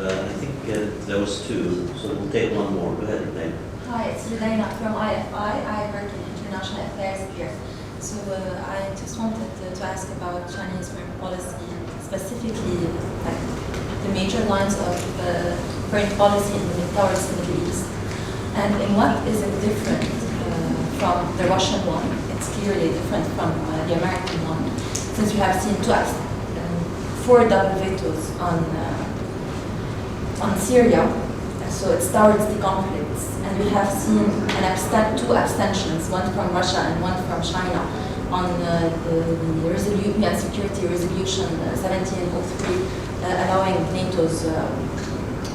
I think there was two, so we'll take one more. Go ahead, Renee. Hi, it's Ladaina from IFI. I work in international affairs here. So I just wanted to ask about Chinese foreign policy, specifically like the major lines of foreign policy towards the Middle East. And in what is it different from the Russian one? It's clearly different from the American one, since we have seen four double vetoes on Syria, so it starts the conflicts. And we have seen two abstentions, one from Russia and one from China, on the UN Security Resolution 1703, allowing NATO's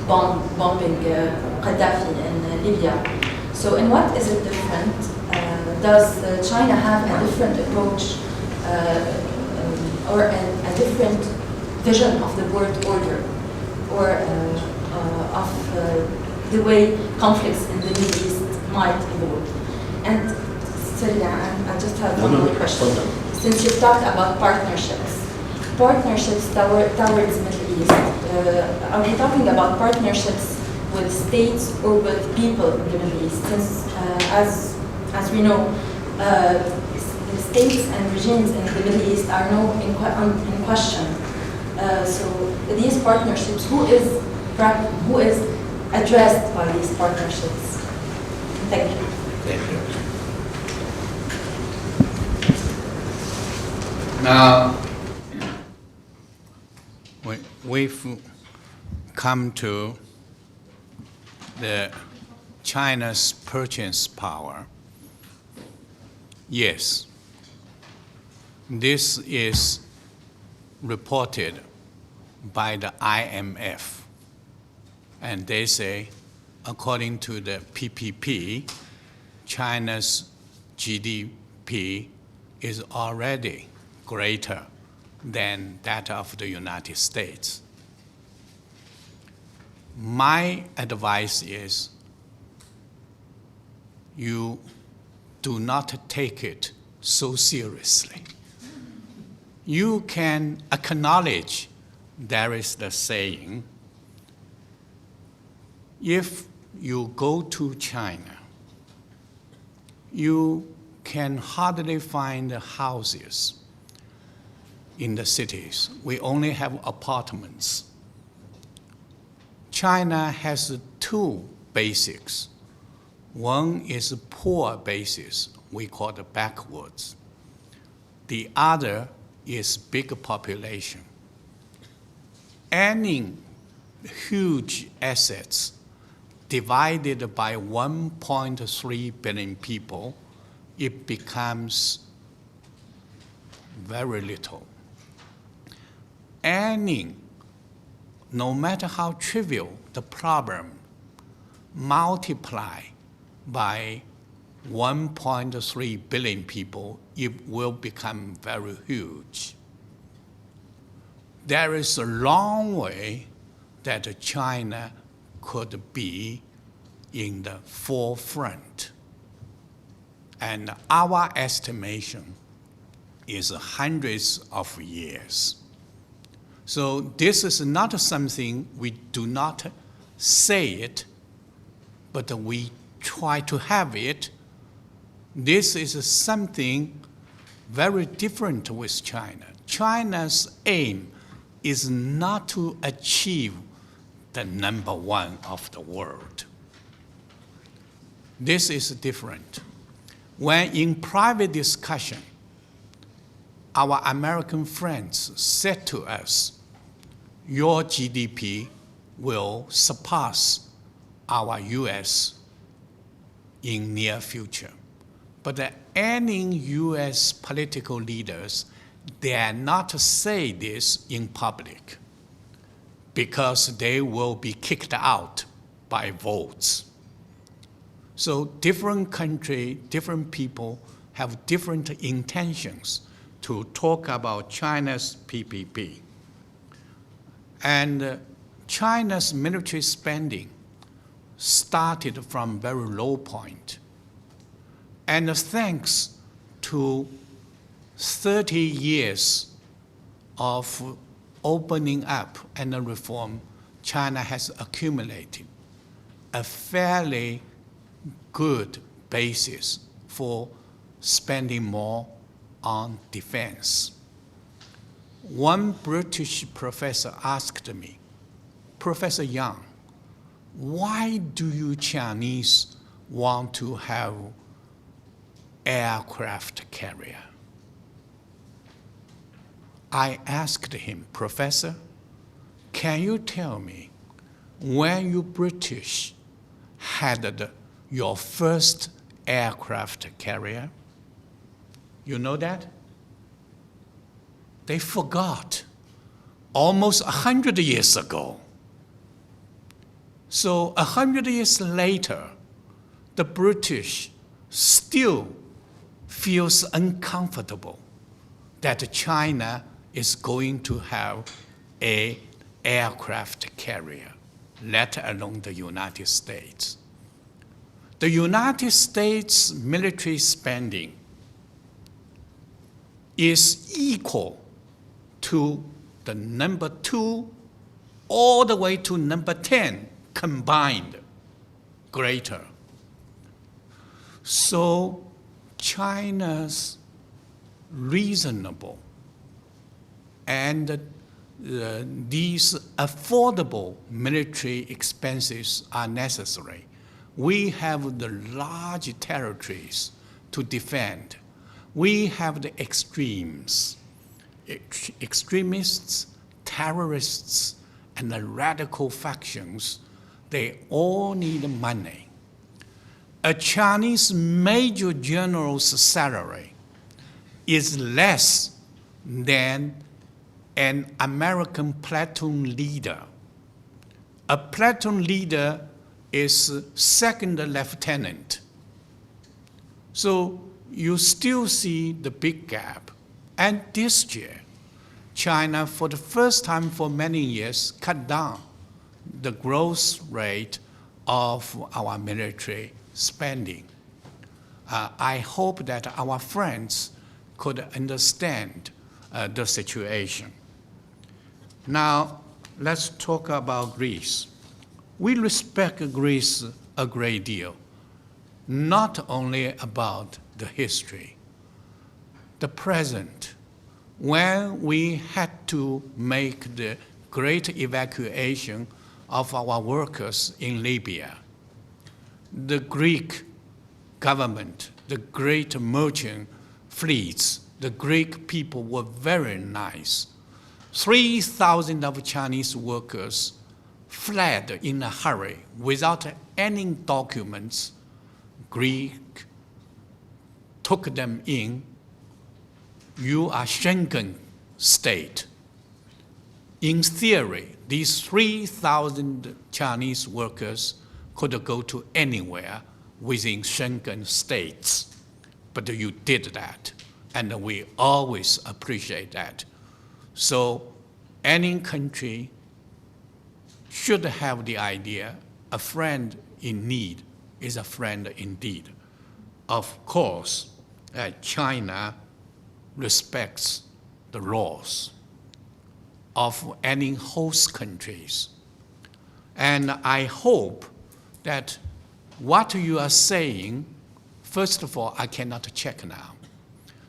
bombing Gaddafi in Libya. So in what is it different? Does China have a different approach or a different vision of the world order, or of the way conflicts in the Middle East might evolve? And sorry, I just have one more question. Since you talked about partnerships towards Middle East, are we talking about partnerships with states or with people in the Middle East? Since, as we know, the states and regimes in the Middle East are now in question. So these partnerships, who is addressed by these partnerships? Thank you. Thank you. Now, come to the China's purchase power, yes, this is reported by the IMF. And they say, according to the PPP, China's GDP is already greater than that of the United States. My advice is you do not take it so seriously. You can acknowledge there is the saying, if you go to China, you can hardly find houses in the cities. We only have apartments. China has two basics. One is poor basis, we call it backwards. The other is big population. Any huge assets divided by 1.3 billion people, it becomes very little. Any, no matter how trivial the problem, multiply by 1.3 billion people, it will become very huge. There is a long way that China could be in the forefront. And our estimation is hundreds of years. So this is not something we do not say it, but we try to have it. This is something very different with China. China's aim is not to achieve the number one of the world. This is different. When in private discussion, our American friends said to us, your GDP will surpass our US in near future. But any US political leaders dare not say this in public because they will be kicked out by votes. So different countries, different people have different intentions to talk about China's PPP. And China's military spending started from very low point. And thanks to 30 years of opening up and reform, China has accumulated a fairly good basis for spending more on defense. One British professor asked me, Professor Yang, why do you Chinese want to have aircraft carrier? I asked him, Professor, can you tell me when you British had your first aircraft carrier? You know that? They forgot almost 100 years ago. So 100 years later, the British still feels uncomfortable that China is going to have an aircraft carrier, let alone the United States. The United States military spending is equal to the number 2 all the way to number 10 combined, greater. So China's reasonable and these affordable military expenses are necessary. We have the large territories to defend. We have the extremes, extremists, terrorists, and the radical factions, they all need money. A Chinese major general's salary is less than an American platoon leader. A platoon leader is second lieutenant. So you still see the big gap. And this year, China, for the first time for many years, cut down the growth rate of our military spending. I hope that our friends could understand the situation. Now, let's talk about Greece. We respect Greece a great deal, not only about the history, the present. When we had to make the great evacuation of our workers in Libya, the Greek government, the great merchant fleets, the Greek people were very nice. 3,000 of Chinese workers fled in a hurry without any documents. Greek took them in. You are Schengen state. In theory, these 3,000 Chinese workers could go to anywhere within Schengen states. But you did that, and we always appreciate that. So any country should have the idea a friend in need is a friend indeed. Of course, China respects the laws of any host countries. And I hope that what you are saying, first of all, I cannot check now.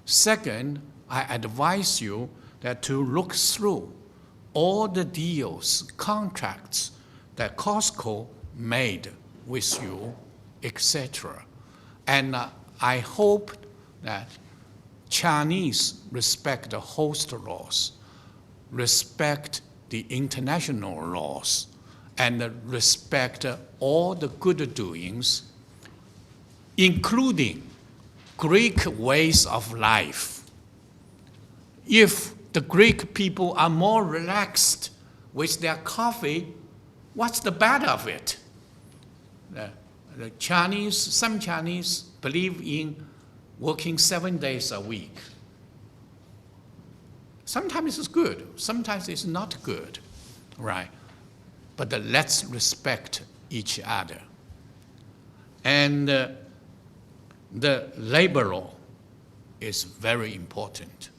Second, I advise you that to look through all the deals, contracts that Costco made with you, etc. And I hope that Chinese respect the host laws, respect the international laws, and respect all the good doings, including Greek ways of life. If the Greek people are more relaxed with their coffee, what's the bad of it? The Chinese, some Chinese believe in working 7 days a week. Sometimes it's good, sometimes it's not good, right? But let's respect each other. And the labor law is very important.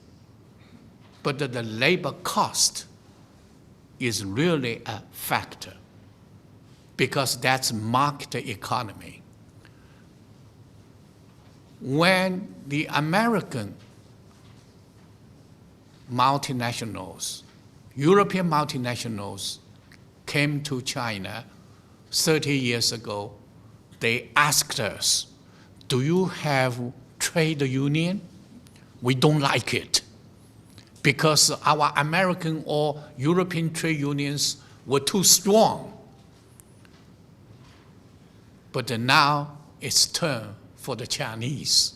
But the labor cost is really a factor because that's market economy. When the American multinationals, European multinationals came to China 30 years ago, they asked us, do you have trade union? We don't like it, because our American or European trade unions were too strong. But now it's turn for the Chinese.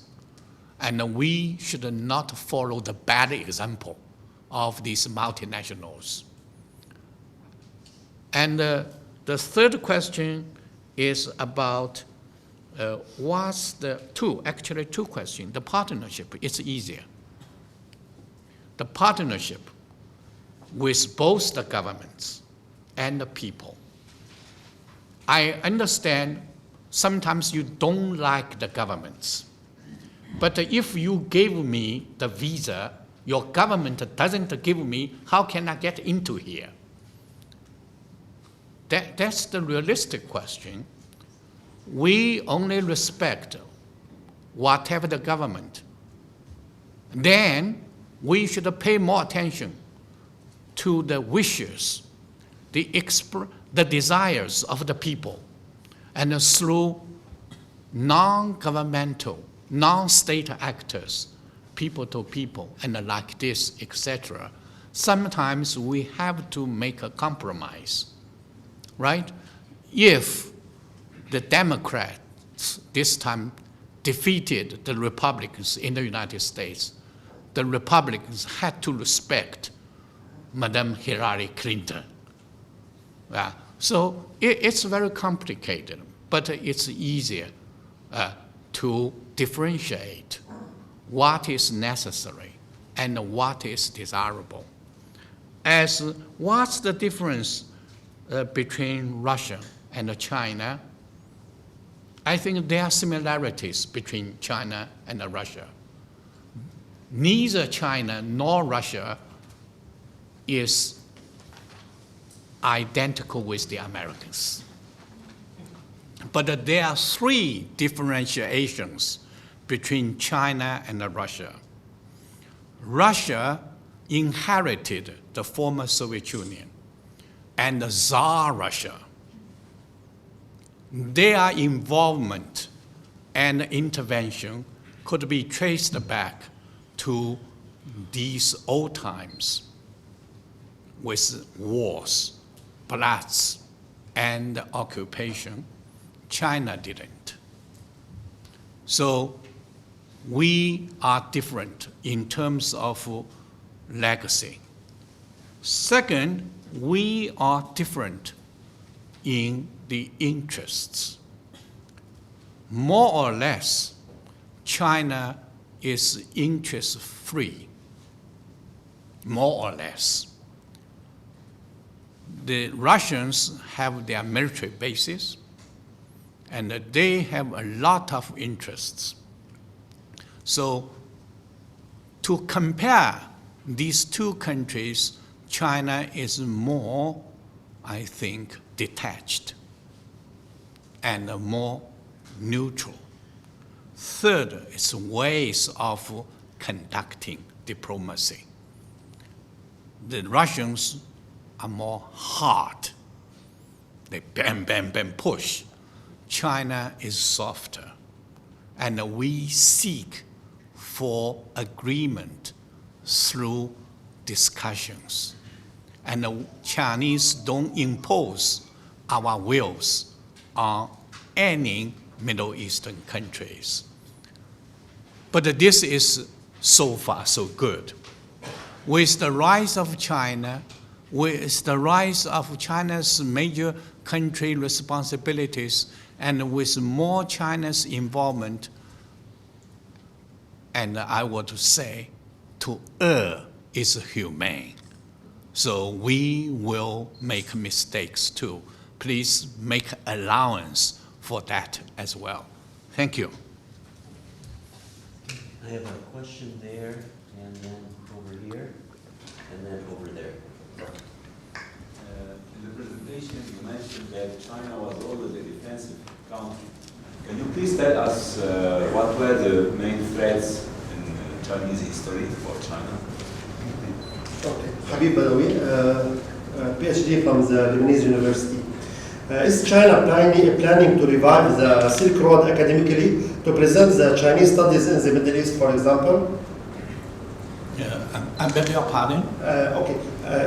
And we should not follow the bad example of these multinationals. And the third question is about what's the two questions. The partnership, it's easier. The partnership with both the governments and the people. I understand sometimes you don't like the governments, but if you give me the visa, your government doesn't give me, how can I get into here? That's the realistic question. We only respect whatever the government. Then we should pay more attention to the wishes, the desires of the people, and through non-governmental, non-state actors, people to people, and like this, etc., sometimes we have to make a compromise, right? If the Democrats this time defeated the Republicans in the United States, the Republicans had to respect Madame Hillary Clinton. So it's very complicated, but it's easier to differentiate what is necessary and what is desirable. As what's the difference between Russia and China? I think there are similarities between China and Russia. Neither China nor Russia is identical with the Americans. But there are three differentiations between China and Russia. Russia inherited the former Soviet Union and the Tsar Russia. Their involvement and intervention could be traced back to these old times with wars, bloods, and occupation. China didn't. So we are different in terms of legacy. Second, we are different in the interests. More or less, China is interest-free, more or less. The Russians have their military bases, and they have a lot of interests. So to compare these two countries, China is more, I think, detached and more neutral. Third, it's ways of conducting diplomacy. The Russians are more hard. They bam, bam, bam, push. China is softer. And we seek for agreement through discussions. And the Chinese don't impose our wills on any Middle Eastern countries. But this is so far so good. With the rise of China, with the rise of China's major country responsibilities, and with more China's involvement, and I would say, to err is humane. So we will make mistakes too. Please make allowance for that as well. Thank you. I have a question there, and then over here, and then over there. In the presentation, you mentioned that China was always a defensive country. Can you please tell us what were the main threats in Chinese history for China? Okay. Habib Badawi, PhD from the Lebanese University. Is China planning to revive the Silk Road academically to present the Chinese studies in the Middle East, for example? I beg your pardon? Okay.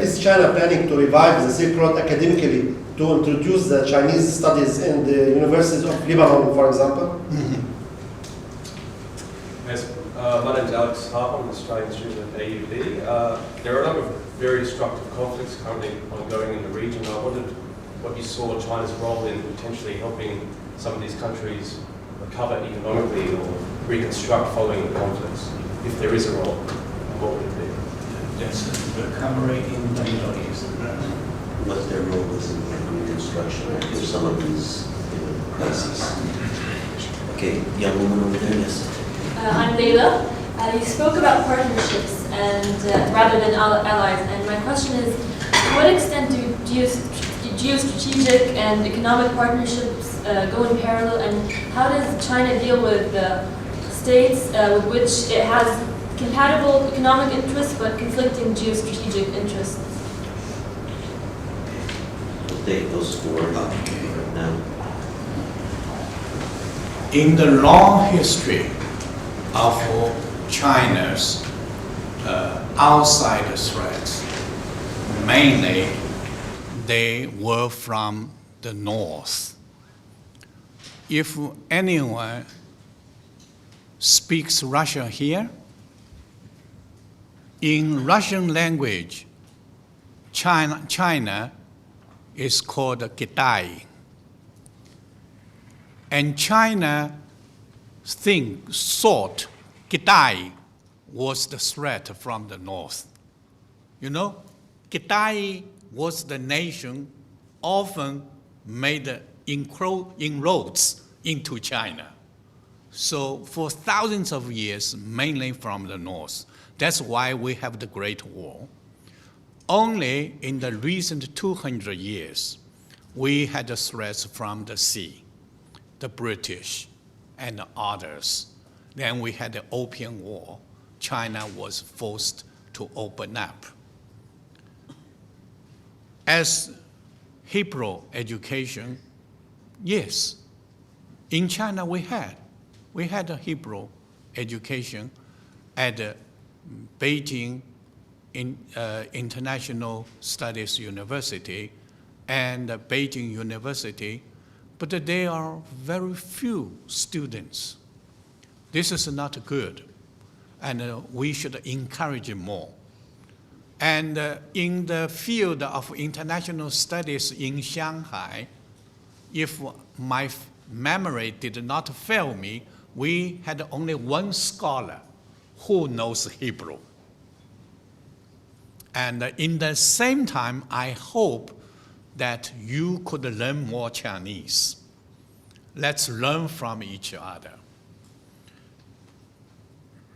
Is China planning to revive the Silk Road academically to introduce the Chinese studies in the universities of Lebanon, for example? Yes. My name is Alex Harper. I'm an Australian student at AUB. There are a number of very destructive conflicts currently ongoing in the region. I wondered what you saw China's role in potentially helping some of these countries recover economically or reconstruct following the conflicts, if there is a role. What would it be? There's recovery in the Middle East. What's their role in reconstruction after some of these crises? Okay, young woman over there, yes. I'm Leila. You spoke about partnerships and rather than allies, and my question is, to what extent do geostrategic and economic partnerships go in parallel, and how does China deal with the states with which it has compatible economic interests but conflicting geostrategic interests? We'll take those four right now. In the long history of China's outside threats, mainly they were from the north. If anyone speaks Russian here, in Russian language, China is called Kitai. And China thought Kitai was the threat from the north. You know, Kitai was the nation often made inroads into China. So for thousands of years, mainly from the north. That's why we have the Great War. Only in the recent 200 years, we had the threats from the sea, the British and others. Then we had the Opium War. China was forced to open up. As Hebrew education, yes, in China we had a Hebrew education at Beijing International Studies University and Beijing University, but there are very few students. This is not good, and we should encourage more. And in the field of international studies in Shanghai, if my memory did not fail me, we had only one scholar who knows Hebrew. And in the same time, I hope that you could learn more Chinese. Let's learn from each other.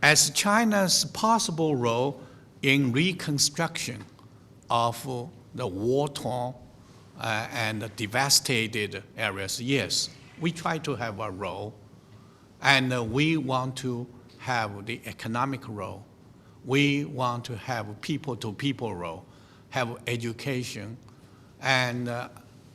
As China's possible role in reconstruction of the war-torn and devastated areas, yes, we try to have a role, and we want to have the economic role. We want to have people-to-people role, have education. And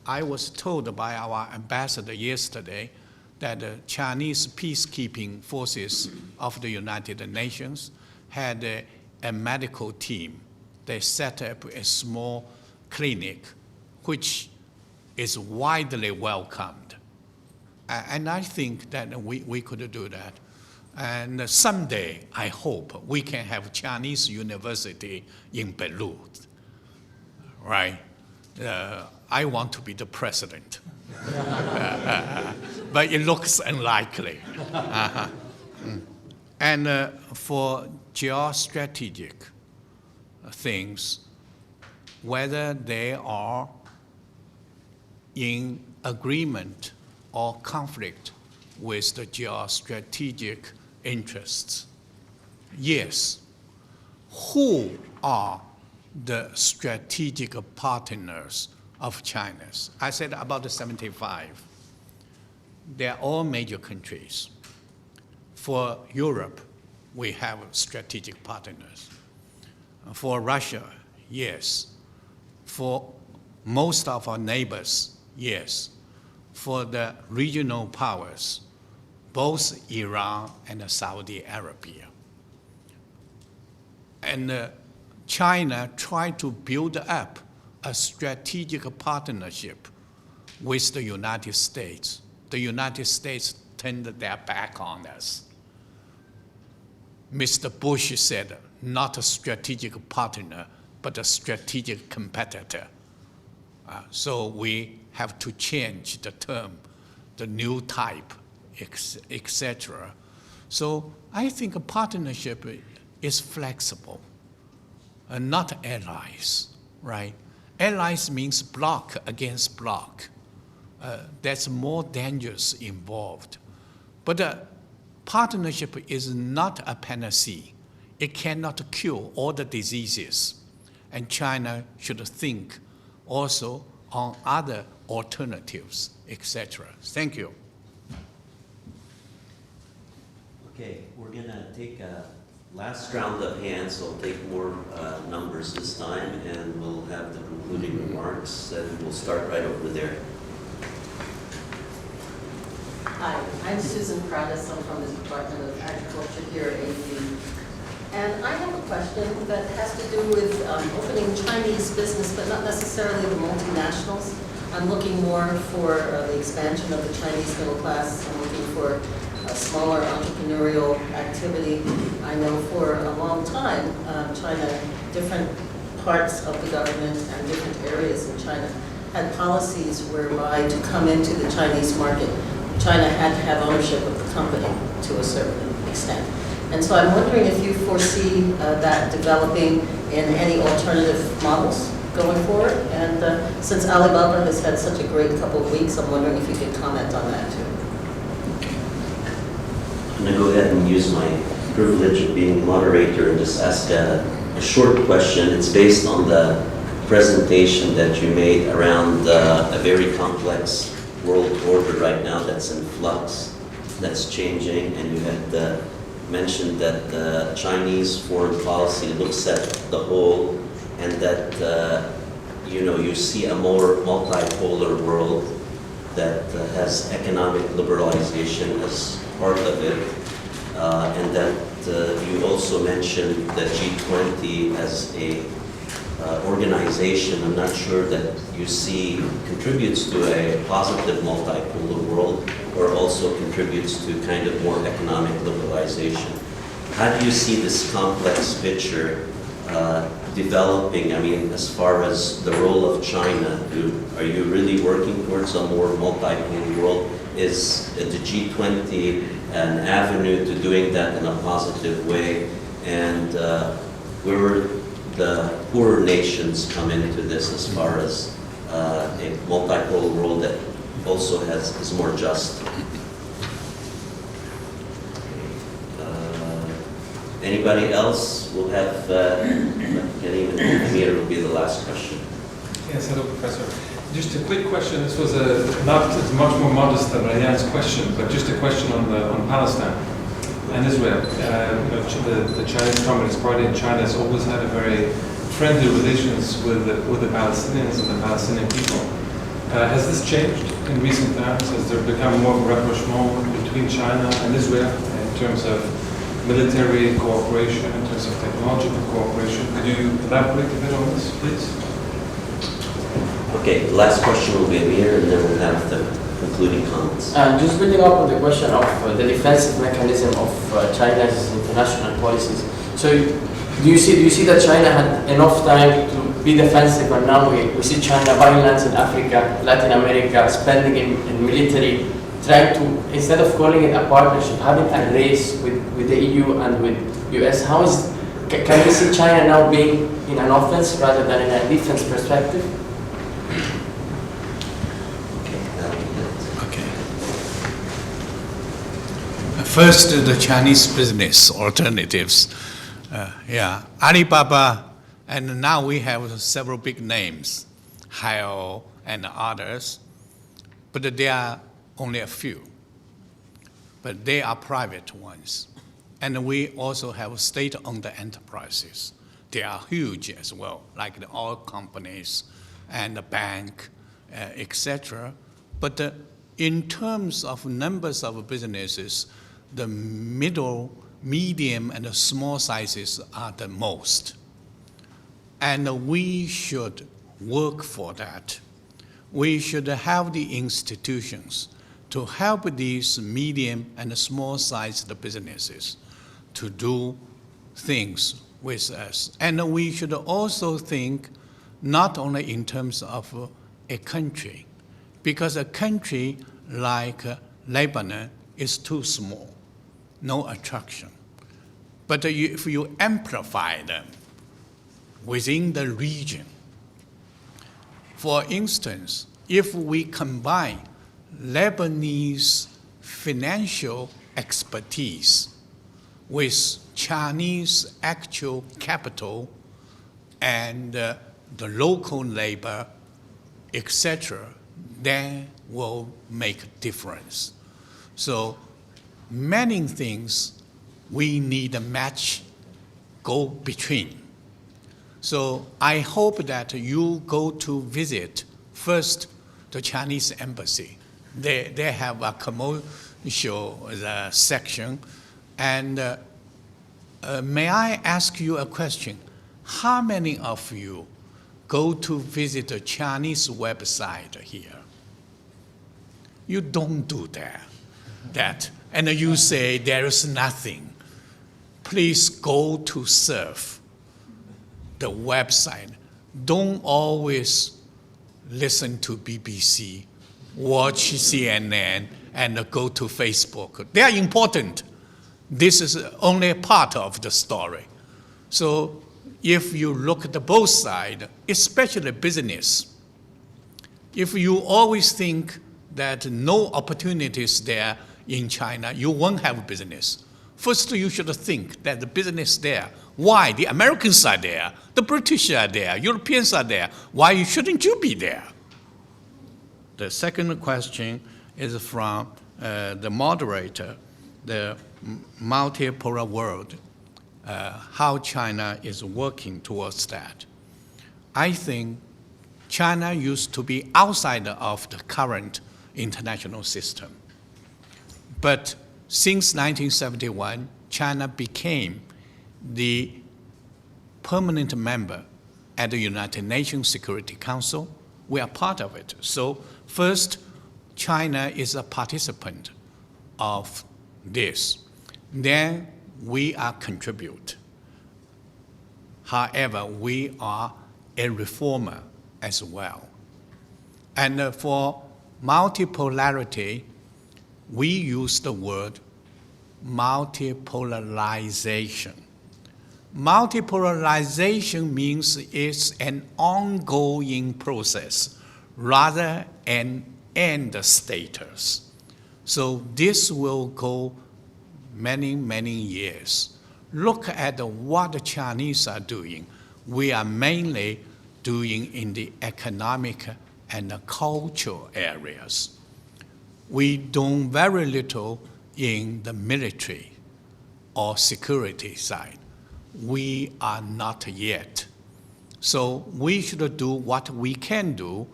I was told by our ambassador yesterday that the Chinese peacekeeping forces of the United Nations had a medical team. They set up a small clinic, which is widely welcomed. And I think that we could do that. And someday, I hope, we can have Chinese university in Beirut, right? I want to be the president, but it looks unlikely. And for geostrategic things, whether they are in agreement or conflict with the geostrategic interests. Yes, who are the strategic partners of China's? I said about 75. They're all major countries. For Europe, we have strategic partners. For Russia, yes. For most of our neighbors, yes. For the regional powers, both Iran and Saudi Arabia. And China tried to build up a strategic partnership with the United States. The United States turned their back on us. Mr. Bush said, not a strategic partner, but a strategic competitor. So we have to change the term, the new type, etc. So I think a partnership is flexible, and not allies, right? Allies means bloc against bloc. That's more dangerous involved. But partnership is not a panacea. It cannot cure all the diseases. And China should think also on other alternatives, etc. Thank you. Okay, we're gonna take a last round of hands, so we'll take more numbers this time, and we'll have the concluding remarks, and we'll start right over there. Hi, I'm Susan Pradis. I'm from the Department of Agriculture here at AU. And I have a question that has to do with opening Chinese business, but not necessarily the multinationals. I'm looking more for the expansion of the Chinese middle class. I'm looking for a smaller entrepreneurial activity. I know for a long time, China, different parts of the government and different areas in China had policies whereby to come into the Chinese market, China had to have ownership of the company to a certain extent. And so I'm wondering if you foresee that developing in any alternative models going forward. And since Alibaba has had such a great couple of weeks, I'm wondering if you could comment on that too. I'm going to go ahead and use my privilege of being moderator and just ask a short question. It's based on the presentation that you made around a very complex world order right now that's in flux, that's changing, and you had mentioned that the Chinese foreign policy looks at the whole, and that you see a more multipolar world that has economic liberalization as part of it, and that you also mentioned the G20 as a organization. I'm not sure that you see contributes to a positive multipolar world, or also contributes to kind of more economic liberalization. How do you see this complex picture developing? I mean, as far as the role of China, are you really working towards a more multipolar world? Is the G20 an avenue to doing that in a positive way? And where will the poorer nations come into this as far as a multipolar world that also is more just? Anybody else will have, even Amir will be the last question. Yes, hello, Professor. Just a quick question. This was not much more modest than Rayan's question, but just a question on Palestine and Israel. The Chinese Communist Party in China has always had a very friendly relations with the Palestinians and the Palestinian people. Has this changed in recent times? Has there become more of a rapprochement between China and Israel in terms of military cooperation, in terms of technological cooperation? Could you elaborate a bit on this, please? Okay, the last question will be Amir, and then we'll have the concluding comments. Just building up on the question of the defensive mechanism of China's international policies. So, do you see that China had enough time to be defensive, and now we see China buying lands in Africa, Latin America, spending in military, trying to, instead of calling it a partnership, having a race with the EU and with US? Can we see China now being in an offense rather than in a defense perspective? First, the Chinese business alternatives. Alibaba, and now we have several big names, Haio and others, but there are only a few. But they are private ones. And we also have state-owned enterprises. They are huge as well, like the oil companies and the bank, etc. But in terms of numbers of businesses, the middle, medium, and the small sizes are the most. And we should work for that. We should have the institutions to help these medium and small-sized businesses to do things with us. And we should also think not only in terms of a country, because a country like Lebanon is too small, no attraction. But if you amplify them within the region, for instance, if we combine Lebanese financial expertise with Chinese actual capital and the local labor, etc., then will make a difference. So many things we need a match go between. So I hope that you go to visit first the Chinese embassy. They have a commercial section, and may I ask you a question? How many of you go to visit a Chinese website here? You don't do that. And you say there is nothing. Please go to surf the website. Don't always listen to BBC, watch CNN, and go to Facebook. They are important. This is only a part of the story. So if you look at the both sides, especially business, if you always think that no opportunities there in China, you won't have business. First, you should think that the business there. Why? The Americans are there, the British are there, Europeans are there. Why shouldn't you be there? The second question is from the moderator, the multipolar world, how China is working towards that. I think China used to be outside of the current international system. But since 1971, China became the permanent member at the United Nations Security Council. We are part of it. So first, China is a participant of this. Then we are contribute. However, we are a reformer as well. And for multipolarity, we use the word multipolarization. Multipolarization means it's an ongoing process rather an end status. So this will go many, many years. Look at what the Chinese are doing. We are mainly doing in the economic and the cultural areas. We do very little in the military or security side. We are not yet. So we should do what we can do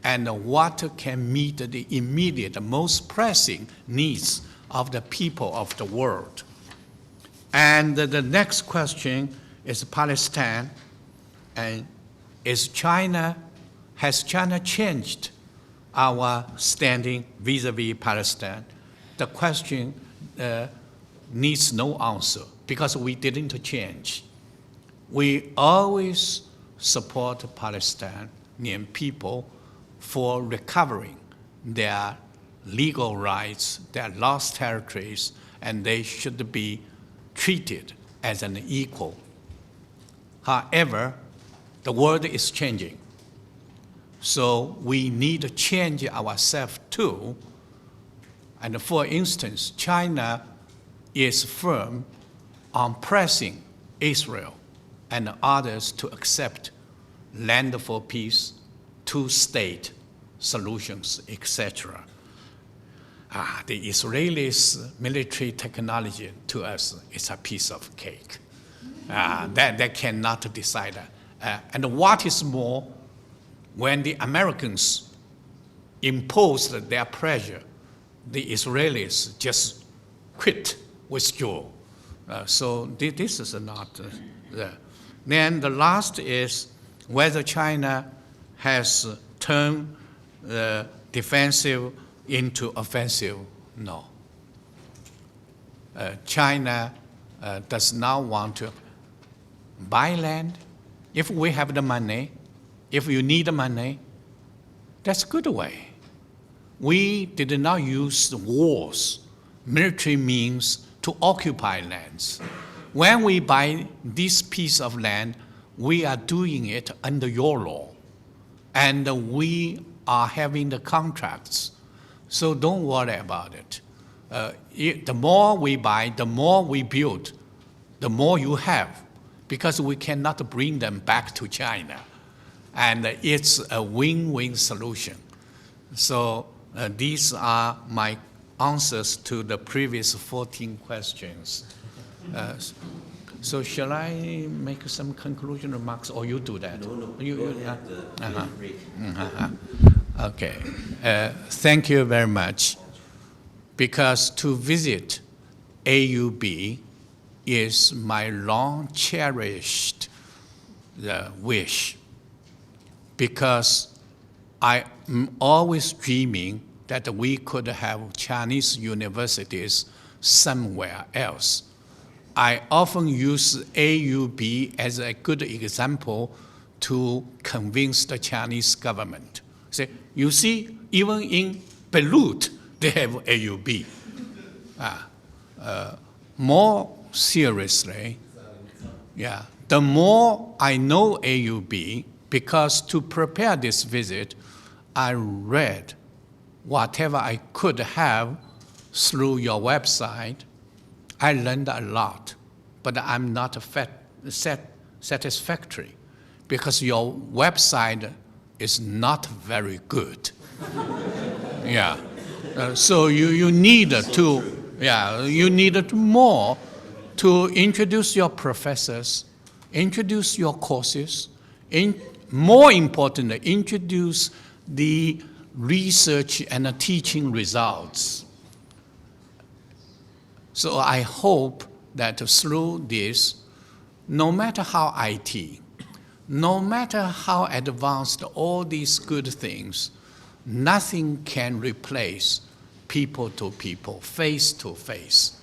and what can meet the immediate, most pressing needs of the people of the world. And the next question is Palestine. And has China changed our standing vis-a-vis Palestine? The question needs no answer because we didn't change. We always support Palestinian people for recovering their legal rights, their lost territories, and they should be treated as an equal. However, the world is changing. So we need to change ourselves too. And for instance, China is firm on pressing Israel and others to accept land for peace, two-state solutions, etc. The Israelis' military technology to us is a piece of cake. They cannot decide. And what is more, when the Americans imposed their pressure, the Israelis just quit, withdrew. So this is not there. Then the last is whether China has turned defensive into offensive. No. China does not want to buy land. If we have the money, if you need the money, that's a good way. We did not use wars, military means to occupy lands. When we buy this piece of land, we are doing it under your law. And we are having the contracts. So don't worry about it. The more we buy, the more we build, the more you have, because we cannot bring them back to China. And it's a win-win solution. So these are my answers to the previous 14 questions. So shall I make some conclusion remarks, or you do that? No, Okay. Thank you very much. Because to visit AUB is my long cherished wish, because I'm always dreaming that we could have Chinese universities somewhere else. I often use AUB as a good example to convince the Chinese government. Say, you see, even in Beirut, they have AUB. More seriously, the more I know AUB, because to prepare this visit, I read whatever I could have through your website. I learned a lot, but I'm not satisfactory, because your website is not very good. So you need you need more to introduce your professors, introduce your courses, more importantly, introduce the research and the teaching results. So I hope that through this, no matter how IT, no matter how advanced all these good things, nothing can replace people to people, face to face.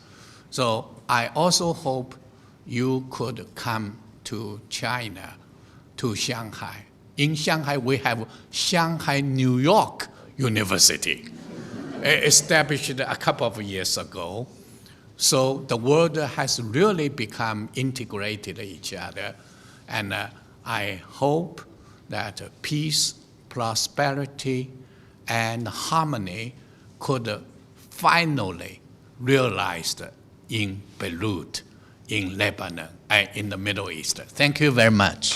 So I also hope you could come to China, to Shanghai. In Shanghai, we have Shanghai, New York University, established a couple of years ago. So the world has really become integrated each other. And I hope that peace, prosperity, and harmony could finally realized in Beirut, in Lebanon, and in the Middle East. Thank you very much.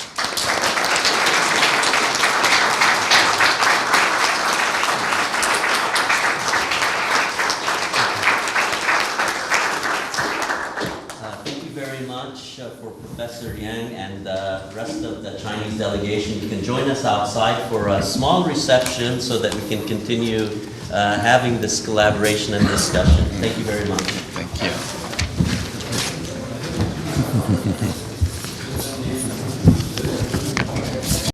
For Professor Yang and the rest of the Chinese delegation. You can join us outside for a small reception so that we can continue having this collaboration and discussion. Thank you very much. Thank you.